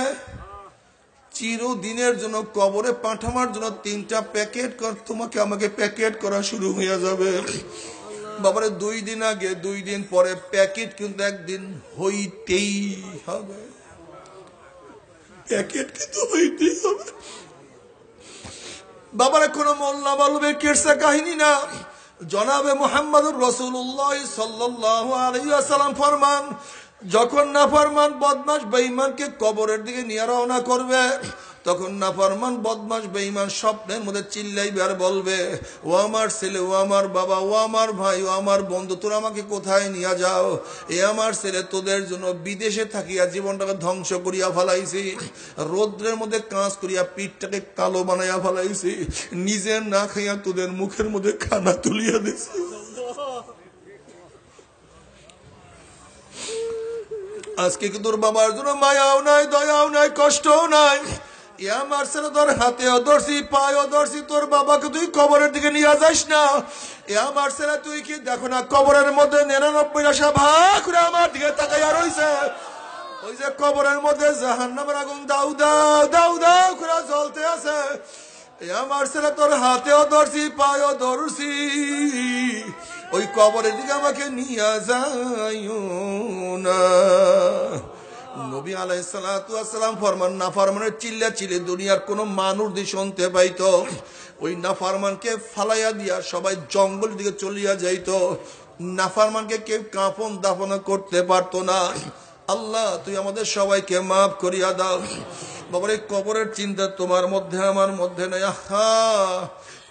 চিরদিনের জন্য কবরে পাঠানোর জন্য 3টা প্যাকেট তোমাকে আমাকে প্যাকেট করা শুরু হয়ে যাবে। বাবারে 2 দিন আগে 2 দিন পরে প্যাকেট কিন্তু একদিন হইতেই হবে, প্যাকেট কিন্তু হইতেই হবে। বাবারে কোন মোল্লা বলবে কিরসা কাহিনী না, জনাবে মুহাম্মদুর রাসূলুল্লাহ সাল্লাল্লাহু আলাইহি ওয়াসাল্লাম ফরমান, যখন নাফরমান বদমাশ বেঈমানকে কবরের দিকে নিয়ে রওনা করবে, তখন নাফরমান বদমাশ বেঈমান স্বপ্নের মধ্যে চিল্লাইবে আর বলবে, ও আমার ছেলে, ও আমার বাবা, ও আমার ভাই, ও আমার বন্ধু, তোরা আমাকে কোথায় নিয়ে যাও? এ আমার ছেলে, তোদের জন্য বিদেশে থাকিয়া জীবনটাকে ধ্বংস করিয়া ফেলাইছি, রৌদ্রের মধ্যে কাজ করিয়া পিঠটাকে কালো বানাইয়া ফেলাইছি, নিজে না খাইয়া তোদের মুখের মধ্যে খানা তুলিয়া দিছি। আজকে কি তোর বাবার জন্য মায়াও নাই, দয়াও নাই, কষ্টও নাই? আমার ছেলে, তোর হাতেও ধরছি, পায়েও ধরছি, তোর বাবাকে তুই কবরের দিকে নিয়ে যাস না। আমার ছেলে, তুই কি দেখো না কবরের মধ্যে 99টা ভাগ করে আমার দিকে তাকাইয়া রইছে? ওই যে কবরের মধ্যে জাহান্নামের আগুন দাউ দাউ দাউ দাউ করে জ্বলতে আছে। আমার ছেলে, তোর হাতেও ধরছি, পায়েও ধরছি, ওই কবরের দিকে আমাকে নিয়ে যাইও না। নবী আলাইহিস সালাতু ওয়াস সালাম ফরমান, নাফরমানের চিল্লা চিল্লি দুনিয়ার কোন মানুষ যদি শুনতে পাইতো, ওই নাফরমানকে ফালাইয়া দিয়া সবাই জঙ্গলের দিকে চলিয়া যাইতো। নাফরমানকে কেউ কাফন দাফন করতে পারতো না। আল্লাহ, তুই আমাদের সবাইকে মাফ করিয়া দাও। বাবারে, কবরের চিন্তা তোমার মধ্যে আমার মধ্যে নেই। আহা,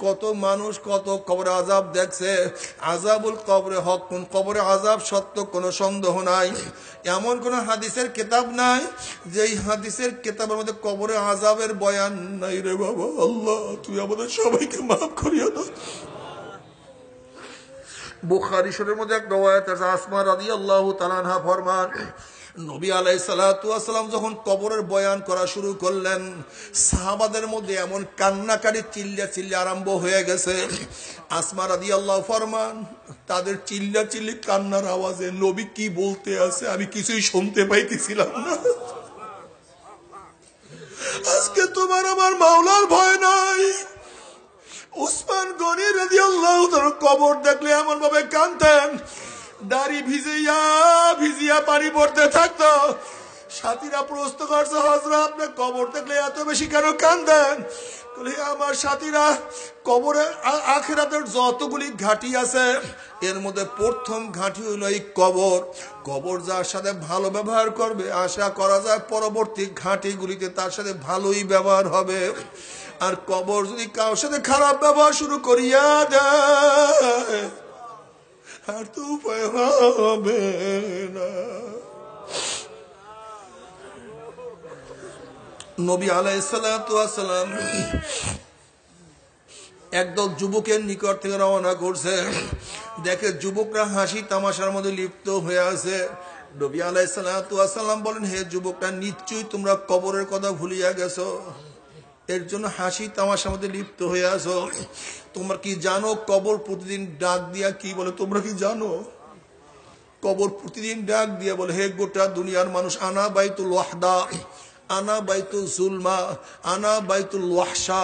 কত মানুষ কত কবরে আযাব দেখছে। আযাবুল কবরে হক, কোন কবরে আযাব সত্য, কোনো সন্দেহ নাই। এমন কোন হাদিসের কিতাব নাই যেই হাদিসের কিতাবের মধ্যে কবরে আযাবের বয়ান নাই রে বাবা। আল্লাহ, তুই আমাদের সবাইকে মাফ করিয়া দাও। বুখারী শরীফের মধ্যে এক রওয়ায়াত আছে, আসমা রাদিয়াল্লাহু তাআলা আনহা ফরমান, নবী আলাইহিস সালাতু ওয়াস সালাম যখন কবরের বয়ান করা শুরু করলেন, সাহাবাদের মধ্যে এমন কান্নাকাটি চিল্লা চিল্লি আরম্ভ হয়ে গেছে। আসমা রাদিয়াল্লাহু ফরমান, তাদের চিল্লা চিল্লি কান্নার আওয়াজে নবী কি বলতে আছে আমি কিছুই শুনতে পাইতেছিলাম না। আজকে তোমার আমার মাওলার ভয় নাই। উসমান গনি রাদিয়াল্লাহু তাআলা কবর দেখলে এমন ভাবে কাঁদতেন, দাড়ি ভিজিয়া ভিজিয়া পানি পড়তে থাকতো। সাথীরা প্রশ্ন করছে, হযরত আপনি কবর দেখলে এত বেশি কেন কাঁদেন? আমার সাথীরা, কবরে আখিরাতের যতগুলি ঘাঁটি আছে এর মধ্যে প্রথম ঘাঁটি হইল এই কবর। কবর যার সাথে ভালো ব্যবহার করবে, আশা করা যায় পরবর্তী ঘাঁটিগুলিতে তার সাথে ভালোই ব্যবহার হবে। আর কবর যদি কারোর সাথে খারাপ ব্যবহার শুরু করিয়া দেয়, আর তো উপায় হবে না। নবী আলাইহিস সালাতু ওয়াস সালাম একদল যুবকের নিকট থেকে রওনা করছে। দেখে যুবকরা হাসি তামাশার মধ্যে লিপ্ত হয়ে আছে। নবী আলাইহিস সালাতু ওয়াস সালাম বলেন, হে যুবকরা, নিশ্চয়ই তোমরা কবরের কথা ভুলিয়া গেছো, এর জন্য হাসি তামাশার মধ্যে লিপ্ত হয়ে আছো। তোমরা কি জানো কবর প্রতিদিন ডাক দিয়া কি বলে? তোমরা কি জানো কবর প্রতিদিন ডাক দিয়া বলে, হে গোটা দুনিয়ার মানুষ, আনা বাইতুল ওয়াহদা, আনা বাইতুল জুলমা, আনা বাইতুল ওয়াহশা,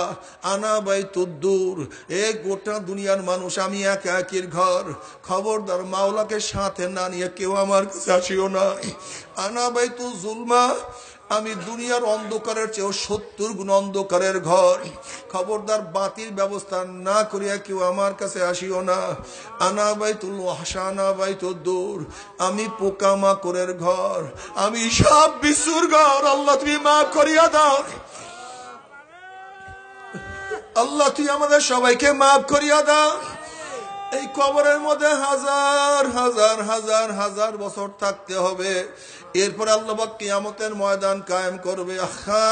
আনা বাইতুদ দূর। এ গোটা দুনিয়ার মানুষ, আমি একা একের ঘর। খবরদার মাওলাকে সাথে না নিয়ে কেউ আমার কাছে আসিও না। আনা বাইতুল জুলমা, আমি দুনিয়ার অন্ধকারের চেয়েও 70 গুণ অন্ধকারের ঘর। খবরদার বাতির ব্যবস্থা না করিয়া কেউ আমার কাছে আসিও না। আনা বাইতুল ওয়াহশা, আনা বাইতুদ দূর, আমি পোকামাকড়ের ঘর, আমি সাপ বিচ্ছুর ঘর। আল্লাহ, তুমি মাফ করিয়া দাও। আল্লাহ, তুই আমাদের সবাইকে মাফ করিয়া দাও। এই কবরের মধ্যে হাজার হাজার হাজার হাজার বছর থাকতে হবে। এরপরে আল্লাহ পাক কিয়ামতের ময়দান কায়েম করবে। আহা,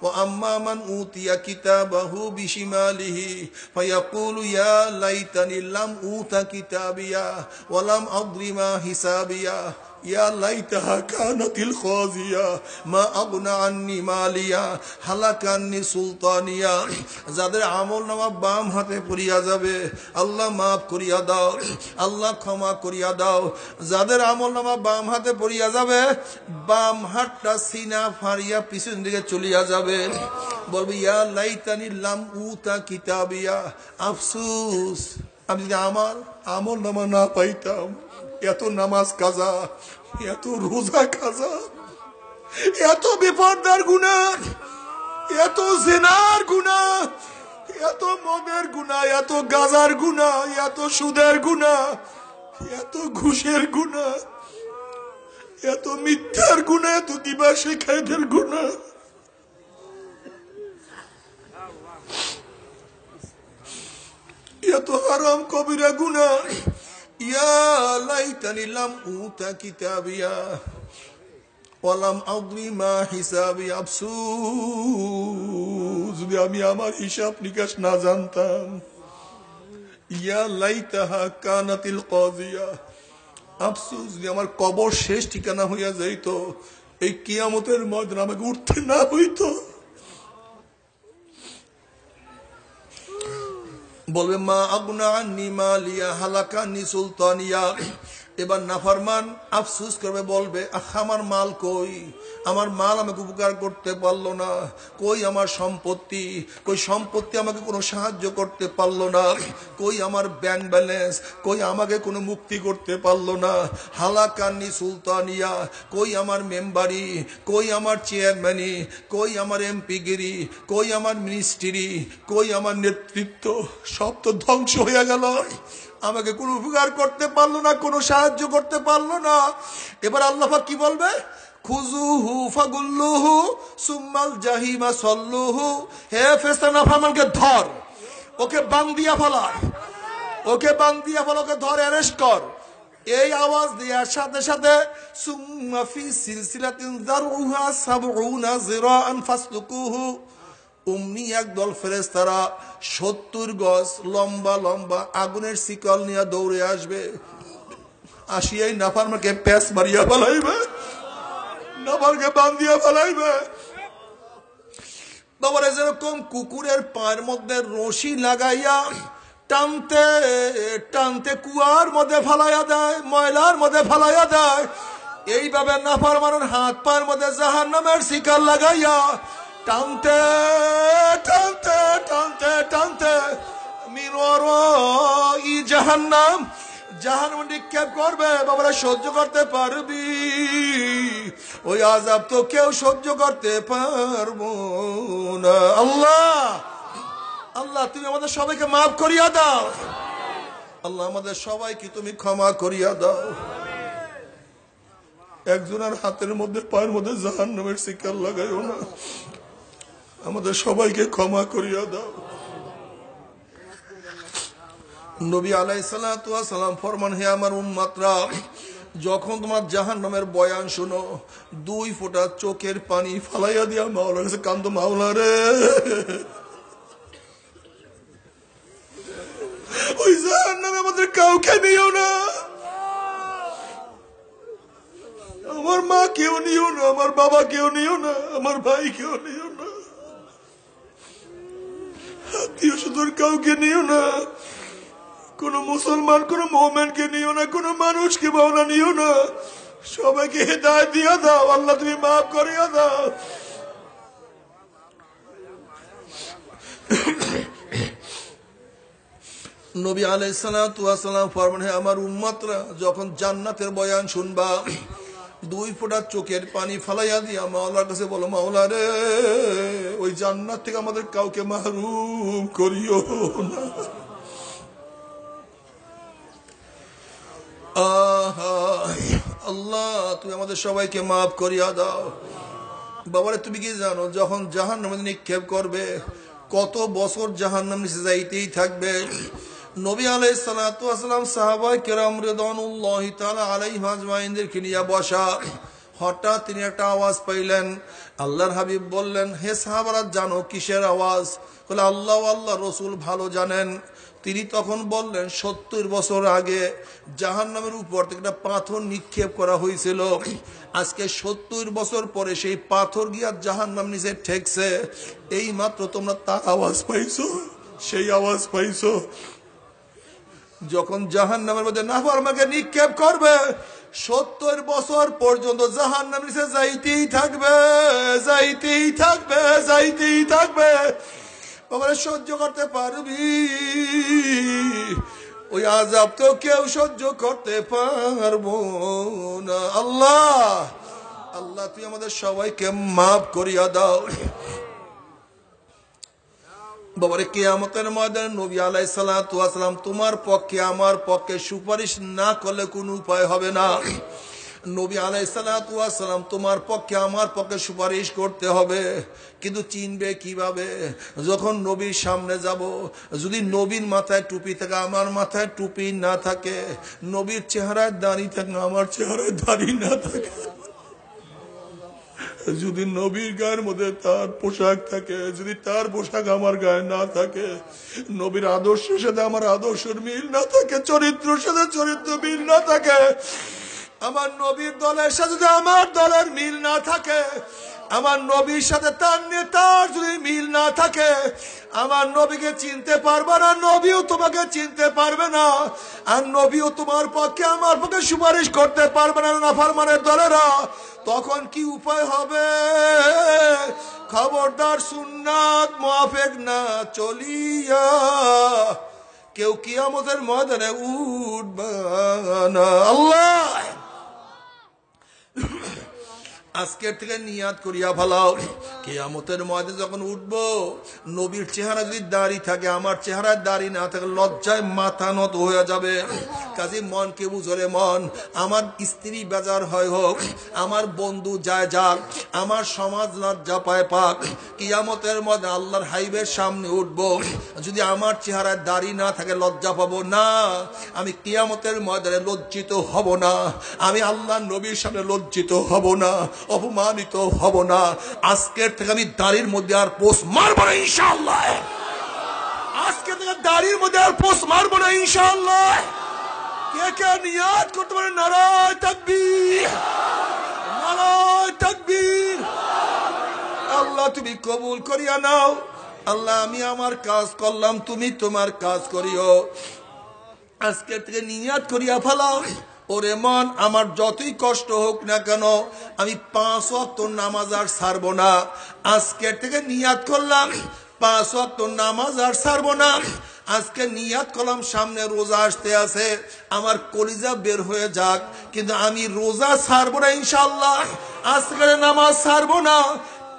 ওয়া আম্মা মান উতিয়া কিতাবাহু বিশিমালিহি ফায়াকুলু ইয়া লাইতানি লাম উতা কিতাবিয়া ওয়া লাম আদরি মা হিসাবিয়া ইয়া লাইতাহা কানাতিল খাজিয়া মা আগনা আন্নি মালিয়া হালাকান্নি সুলতানিয়া। যাদের আমল নামা বাম হাতে পড়িয়া যাবে, আল্লাহ মাফ করিয়া দাও, আল্লাহ ক্ষমা করিয়া দাও। যাদের আমল নামা বাম হাতে পড়িয়া যাবে, বাম হাতটা সিনা ফাড়িয়া পিছন দিকে চলিয়া যাবে, বলবে ইয়া লাইতানি লাম উতা কিতাবিয়া, আফসুস আমি যদি আমার আমল নামা না পাইতাম। এত নামাজ কাজা, এত রোজা কাজা, এত বেপরদার গুনাহ, এত জিনার গুনাহ, এত মদের গুনাহ, এত গাজার গুনাহ, এত সুদের গুনাহ, এত ঘুষের গুনাহ, এত মিথ্যার গুনাহ, এত দিবা শেখাইদের গুনাহ, এত হারাম কবিরা গুনাহ। ইয়া লাইতানি লাম উতা কিতাবিয়া ওয়ালাম আদরি মা হিসাবি, আফসোস যদি আমি আমার হিসাব নিকাশ না জানতাম। ইয়া লাইতাহা কানাতিল কাজিয়া, আফসোস যদি আমার কবর শেষ ঠিকানা হইয়া যাইত, এই কিয়ামতের ময়দানে আমাকে উঠতে না হইতো। বলবে মা আগনা আন্নি মালিয়া হালাকান্নি সুলতানিয়া। এবার নাফরমান আফসোস করবে, বলবে আমার মাল কই, আমার মাল আমাকে উপকার করতে পারলো না, কই আমার সম্পত্তি, কই সম্পত্তি আমাকে কোনো সাহায্য করতে পারলো না, কই আমার ব্যাংক ব্যালেন্স, কই আমাকে কোনো মুক্তি করতে পারলো না। হালাকান্নি সুলতানিয়া, কই আমার মেম্বারি, কই আমার চেয়ারম্যানি, কই আমার এমপিগিরি, কই আমার মিনিস্ট্রি, কই আমার নেতৃত্ব, সব তো ধ্বংস হয়ে গেল। আমাকে কোনো উপকার করতে পারলো না, কোনো সাহায্য করতে পারলো না। এবার আল্লাহ পাক কি বলবে? খুজুহু ফাগুল্লুহু সুম্মাল জাহিমা সল্লুহু। হে ফেরেশতা নাফরমানকে ধর, ওকে বান্দিয়া ফেলা, ওকে বান্দিয়া ফেলা, ওকে ধর, অ্যারেস্ট কর। এই আওয়াজ দেওয়ার সাথে সাথে সুম্মা ফি সিলসিলাতিন যারউহা সাবউনা যিরাআন ফাসলুকুহু, অমনি একদল ফেরেশতারা 70 গজ লম্বা লম্বা আগুনের শিকল নিয়ে দৌড়ে আসবে, আসিয়াই নাফরমানকে প্যাঁচ মারিয়া ফেলাইবে, নাফরকে বান্ধিয়া ফেলাইবে। বাবারে যেরকম কুকুরের পায়ের মধ্যে রশি লাগাইয়া টানতে টানতে কুয়ার মধ্যে ফালাইয়া দেয়, ময়লার মধ্যে ফালাইয়া দেয়, এইভাবে নাফরমানের হাত পায়ের মধ্যে জাহান্নামের শিকল লাগাইয়া টানতে টানতে টানতে টানতে মিনওয়ার ই জাহান্নাম, জাহান্নামে নিক্ষেপ করবে। বাবারা সহ্য করতে পারবি? ওই আযাব তো কেউ সহ্য করতে পারবো না। আল্লাহ আল্লাহ তুমি আমাদের সবাইকে মাফ করিয়া দাও, আল্লাহ আমাদের সবাইকে তুমি ক্ষমা করিয়া দাও। একজনের হাতের মধ্যে পায়ের মধ্যে জাহান্নামের শিকল লাগাইও না, আমাদের সবাইকে ক্ষমা করিয়া দাও। নবী আলাইহিস সালাতু ওয়াস সালাম ফরমান, হে আমার উম্মতরা, যখন তোমার জাহান্নামের বয়ান শুনো, 2 ফোঁটা চোখের পানি ফালাইয়া দিয়া মাওলার কাছে কান্দো, মাওলা রে ওই জাহান্নামে আমাদের কাউকে নিও না, আমার মা কেউ নিও না, আমার বাবা কেউ নিও না, আমার ভাই কেউ নিও না, আত্মীয় স্বজন কাউকে নিও না, কোন মুসলমান কোন মুমিনকে নিও না, কোন মানুষকে মাওলা নিও না, সবাইকে হেদায়েত দিয়া দাও। আল্লাহ তুমি মাফ করিয়া দাও। নবী আলাইহিস সালাতু ওয়াস সালাম ফরমান, হে আমার উম্মতরা, যখন জান্নাতের বয়ান শুনবা, 2 ফোঁটা চোখের পানি ফালাইয়া দিয়া মাওলার কাছে বলো, মাওলা রে ওই জান্নাত থেকে আমাদের কাউকে মাহরুম করিও না। আল্লাহ তুমি আমাদের সবাইকে মাফ করিয়া দাও। বাবারে তুমি কি জানো, যখন জাহান্নামে নিক্ষেপ করবে, কত বছর জাহান্নাম নিচে যাইতেই থাকবে। নবী আলাইহিস সালাতু ওয়াস সালাম সাহাবায়ে কেরাম রিদওয়ানুল্লাহি তাআলা আলাইহিম আজমাইনদেরকে নিয়ে বসা, হঠাৎ তিনি একটা আওয়াজ পাইলেন। আল্লাহর হাবিব বললেন, হে সাহাবারা, জানো কিসের আওয়াজ? বলে, আল্লাহ আল্লাহ রসুল ভালো জানেন। তিনি তখন বললেন, 70 বছর আগে জাহান্নামের উপর থেকে একটা পাথর নিক্ষেপ করা হয়েছিল। আজকে 70 বছর পরে সেই পাথর গিয়া জাহান্নাম নিচে ঠেকছে। এই মাত্র তোমরা তার আওয়াজ পাইছো, সেই আওয়াজ পাইছো। যখন জাহান্নামের মধ্যে নাফরমানকে নিক্ষেপ করবে, 70 বছর পর্যন্ত জাহান্নামের নিচে যাইতেই থাকবে, যাইতেই থাকবে, যাইতেই থাকবে। বাবারে, সহ্য করতে পারবি? ওই আযাব তো কেউ সহ্য করতে পারবো না। আল্লাহ আল্লাহ, তুই আমাদের সবাইকে মাফ করিয়া দাও। বাবারে, কিয়ামতের ময়দানে নবী আলাইহিস সালাতু ওয়াস সালাম তোমার পক্ষে আমার পক্ষে সুপারিশ না করলে কোনো উপায় হবে না। নবী আলাইহিস সালাতু ওয়াস সালাম তোমার পক্ষে আমার পক্ষে সুপারিশ করতে হবে, কিন্তু চিনবে কিভাবে? যখন নবীর সামনে যাব, যদি নবীর মাথায় টুপি থাকে, আমার মাথায় টুপি না থাকে, নবীর চেহারায় দাড়ি থাকে, আমার চেহারায় দাড়ি না থাকে, যদি নবীর গায়ের মধ্যে তার পোশাক থাকে, যদি তার পোশাক আমার গায়ে না থাকে, নবীর আদর্শের সাথে আমার আদর্শের মিল না থাকে, চরিত্রের সাথে চরিত্র মিল না থাকে, আমার নবীর দলের সাথে যদি আমার দলের মিল না থাকে, আমার নবীর সাথে তার নেতার যদি মিল না থাকে, আমার নবীকে চিনতে পারবে না, নবীও তোমাকে চিনতে পারবে না, আর নবীও তোমার পক্ষে আমার পক্ষে সুপারিশ করতে পারবে না নাফরমানের দলেরা। তখন কি উপায় হবে? খবরদার, সুন্নাত মুআফিক না চলিয়া কেউ কিয়ামতের ময়দানে উঠবে না। আল্লাহ, আজকের থেকে নিয়াত করিয়া ফেলাও, কিয়ামতের ময়দানে যখন উঠবো, নবীর চেহারা যদি দাড়ি থাকে, আমার চেহারায় দাড়ি না থাকে, লজ্জায় মাথা নত হয়ে যাবে। কাজে মনকে বুঝলে, মন, আমার স্ত্রী বেজার হয় হোক, আমার বন্ধু যায় যাক, আমার সমাজ লজ্জা পায় পাক, কিয়ামতের মধ্যে আল্লাহর হাইবের সামনে উঠবো, যদি আমার চেহারায় দাড়ি না থাকে, লজ্জা পাবো না। আমি কিয়ামতের ময়দানে লজ্জিত হব না, আমি আল্লাহর নবীর সামনে লজ্জিত হব না, অপমানিত হব না। আজকের থেকে আমি দাড়ির মধ্যে আর পোষ মারবো না ইনশাআল্লাহ। আজকের থেকে দাড়ির মধ্যে আর পোষ মারবো না ইনশাআল্লাহ। কে কে নিয়াত করতে পারে? নারায়ে তাকবীর, নারায়ে তাকবীর। আল্লাহ, তুমি কবুল করিয়া নাও। আল্লাহ, আমি আমার কাজ করলাম, তুমি তোমার কাজ করিও। আজকের থেকে নিয়াত করিয়া ফেলাও, ওরে মন, আমার যতই কষ্ট হোক না কেন, আমি 5 ওয়াক্ত নামাজ আর ছাড়বো না। আজকের থেকে নিয়াত করলাম, 5 ওয়াক্ত নামাজ আর ছাড়বো না। আজকে নিয়াত করলাম, সামনে রোজা আসতে আছে, আমার কলিজা বের হয়ে যাক, কিন্তু আমি রোজা ছাড়বো না ইনশাআল্লাহ। আজকে নামাজ ছাড়বো না,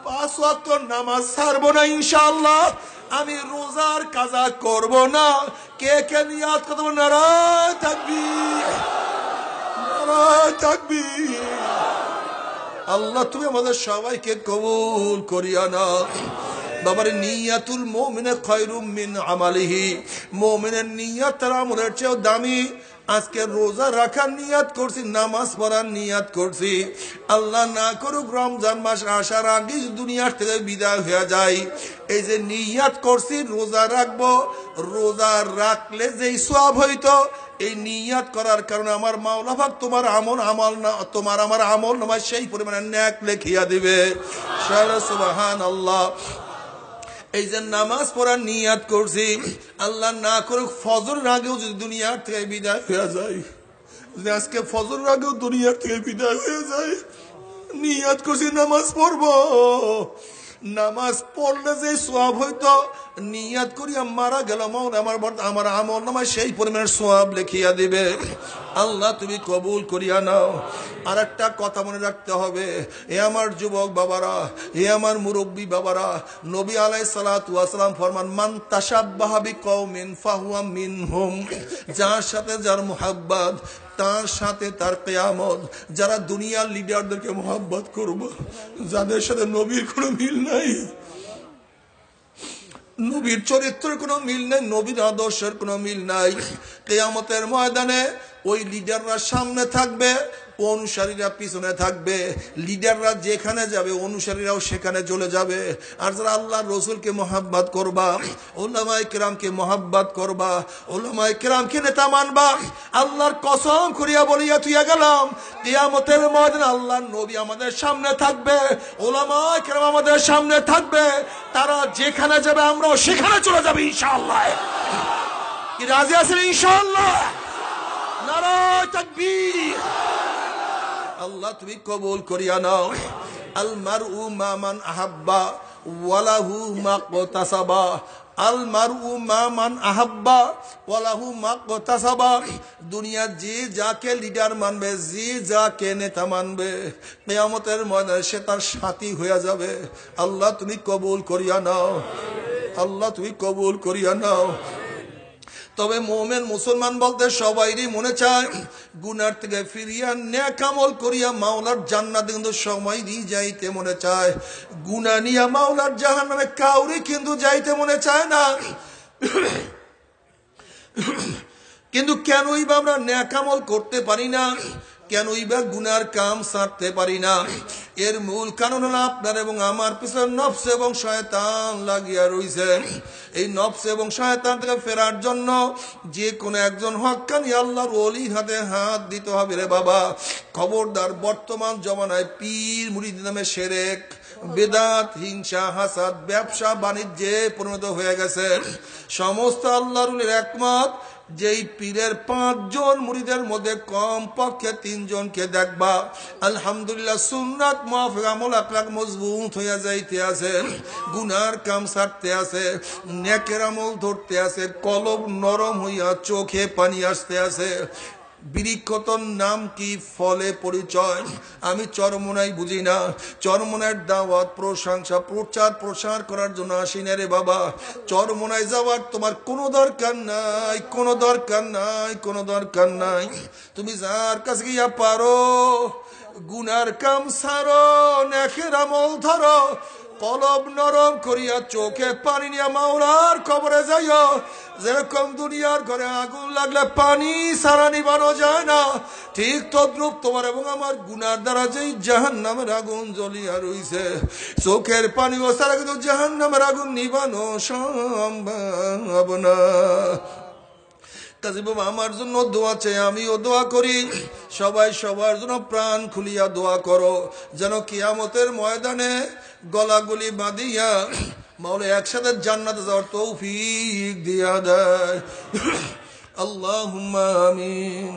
5 ওয়াক্ত নামাজ ছাড়বো না ইনশাআল্লাহ। আমি রোজার কাজা করব না। কে কে নিয়াত করতে পারবে? নারায়ে তাকবীর, নারায়ে তাকবীর। আল্লাহ, তুমি আমাদের সবাইকে কবুল করিয়া নাও। বাবার, নিয়াতুল মুমিনে খায়রুম মিন আমালিহি, মুমিনের নিয়াত তার আমলের চেয়েও দামি। আজকে রোজা রাখার নিয়াত করছি, নামাজ পড়ার নিয়াত করছি, আল্লাহ না করুক রমজান মাস আসার আগে দুনিয়ার থেকে বিদায় হয়ে যায়। এই যে নিয়াত করছি রোজা রাখবো, রোজা রাখলে যেই সওয়াব হইতো, এই নিয়াত করার কারণে আমার মাওলা পাক তোমার আমল না, তোমার আমার আমল নামায় সেই পরিমাণে নেক লিখিয়া দিবে। সুবহানাল্লাহ। এই যে নামাজ পড়ার নিয়াত করছি, আল্লাহ না করুক ফজরের আগেও যদি দুনিয়ার থেকে বিদায় হয়ে যায়, আজকে ফজরের আগেও দুনিয়ার থেকে বিদায় হয়ে যায়, নিয়াত করছি নামাজ পড়বো, নামাজ পড়লে যে সওয়াব হইতো, নিয়াত করিয়া মারা গেল, আমার আমল নামায় সেই পরিমাণের সওয়াব লিখিয়া দিবে। আল্লাহ, তুমি কবুল করিয়া নাও। আর একটা কথা মনে রাখতে হবে, এ আমার যুবক বাবারা, এ আমার মুরব্বী বাবারা, নবী আলাইহিস সালাতু ওয়াস সালাম ফরমান, মান তাশাব্বাহা বিকওমিন ফাহুয়া মিনহুম। যার সাথে যার মুহাব্বত, তার সাথে তার কিয়ামত। যারা দুনিয়ার লিডারদেরকে মুহাব্বত করবে, যাদের সাথে নবীর কোনো মিল নাই, নবীর চরিত্রের কোনো মিল নাই, নবীর আদর্শের কোনো মিল নাই, কিয়ামতের ময়দানে ওই লিডাররা সামনে থাকবে, অনুসারীরা পিছনে থাকবে, লিডাররা যেখানে যাবে অনুসারীরাও সেখানে চলে যাবে। আর যারা আল্লাহর রসুলকে মহাব্বত করবা, উলামায়ে কেরামকে মহাব্বত করবা, উলামায়ে কেরামকে নেতা মানবা, আল্লাহর কসম করিয়া বলিয়া তুইয়া গেলাম, কিয়ামতের ময়দানে আল্লাহর নবী আমাদের সামনে থাকবে, উলামায়ে কেরাম আমাদের সামনে থাকবে, তারা যেখানে যাবে আমরাও সেখানে চলে যাবে ইনশাআল্লাহ। কি রাজি আছেন ইনশাআল্লাহ? নারায়ে তাকবীর। আল্লাহ তুমি কবুল করিয়া নাও। আল মারউ মা মান আহাব্বা ওয়ালাহু মা কতাসাবা, আল মারউ মা মান আহাব্বা ওয়ালাহু মা কতাসাবা। দুনিয়া যে যাকে লিডার মানবে, যে যাকে নেতা মানবে, কিয়ামতের ময়দানে সে তার সাথী হয়ে যাবে। আল্লাহ তুমি কবুল করিয়া নাও, আল্লাহ তুমি কবুল করিয়া নাও। তবে মুমিন মুসলমান বলতে সবাইরই মনে চায় গুনার থেকে ফিরিয়া নেক আমল করিয়া মাওলার জান্নাতে কিন্তু সবাইরই যাইতে মনে চায়। গুনাহ নিয়া মাওলার জাহান্নামে কাউরি কিন্তু যাইতে মনে চায় না। কিন্তু কেনই বা আমরা নেক আমল করতে পারি না, কেনই বা গুনার কাম ছাড়তে পারি না? এর মূল কারণ হলো আপনার এবং আমার পিছনে নফস এবং শয়তান লাগিয়া রইছে। এই নফস এবং শয়তান থেকে ফেরার জন্য যে কোনো একজন হক্কানি আল্লাহর ওলির হাতে হাত দিতে হবে রে বাবা। খবরদার, বর্তমান জমানায় পীর মুরিদ নামে শিরক, বেদাত, হিংসা, হাসাদ, ব্যবসা বাণিজ্যে পরিণত হয়ে গেছে। সমস্ত আল্লাহর ওলির একমত, যেই পীরের 5 জন মুরিদের মধ্যে কম পক্ষে 3 জনকে দেখবা আলহামদুলিল্লাহ সুন্নাত মুআফিক আমল আকলাক মজবুত হইয়া যাইতে আছে, গুনার কাম ছাড়তে আছে, নেকের আমল ধরতে আছে, কলব নরম হইয়া চোখে পানি আসতে আছে। বৃক্ষতর নাম কি, ফলে পরিচয়। আমি চরমোনাই বুঝি না, চরমোনার দাওয়াত, প্রশংসা, প্রচার প্রসার করার জন্য আসি না রে বাবা। চরমোনায় যাওয়ার তোমার কোনো দরকার নাই, কোনো দরকার নাই, কোনো দরকার নাই। তুমি যার কাছে গিয়া পারো গুনার কাম ছাড়ো, নেকের আমল ধরো, কলব নরম করিয়া চোখে পানি নিয়ে মাওলার কবরে যাইও। যেরকম দুনিয়ার ঘরে আগুন লাগলে পানি সারা নিবানো যায় না, ঠিক তদ্রূপ তোমার এবং আমার গুনার দ্বারা যেই জাহান্নামের আগুন জ্বলিয়া রইছে, চোখের পানি ও সারা কিন্তু জাহান্নামের আগুন নিবানো সম্ভব না। কাজী বাবা আমার জন্য দোয়া চাই, আমিও দোয়া করি, সবাই সবার জন্য প্রাণ খুলিয়া দোয়া করো, যেন কিয়ামতের ময়দানে গলাগলি বাঁধিয়া মাওলা একসাথে জান্নাতে যাওয়ার তৌফিক দিয়া দেয়। আল্লাহুম্মা আমিন।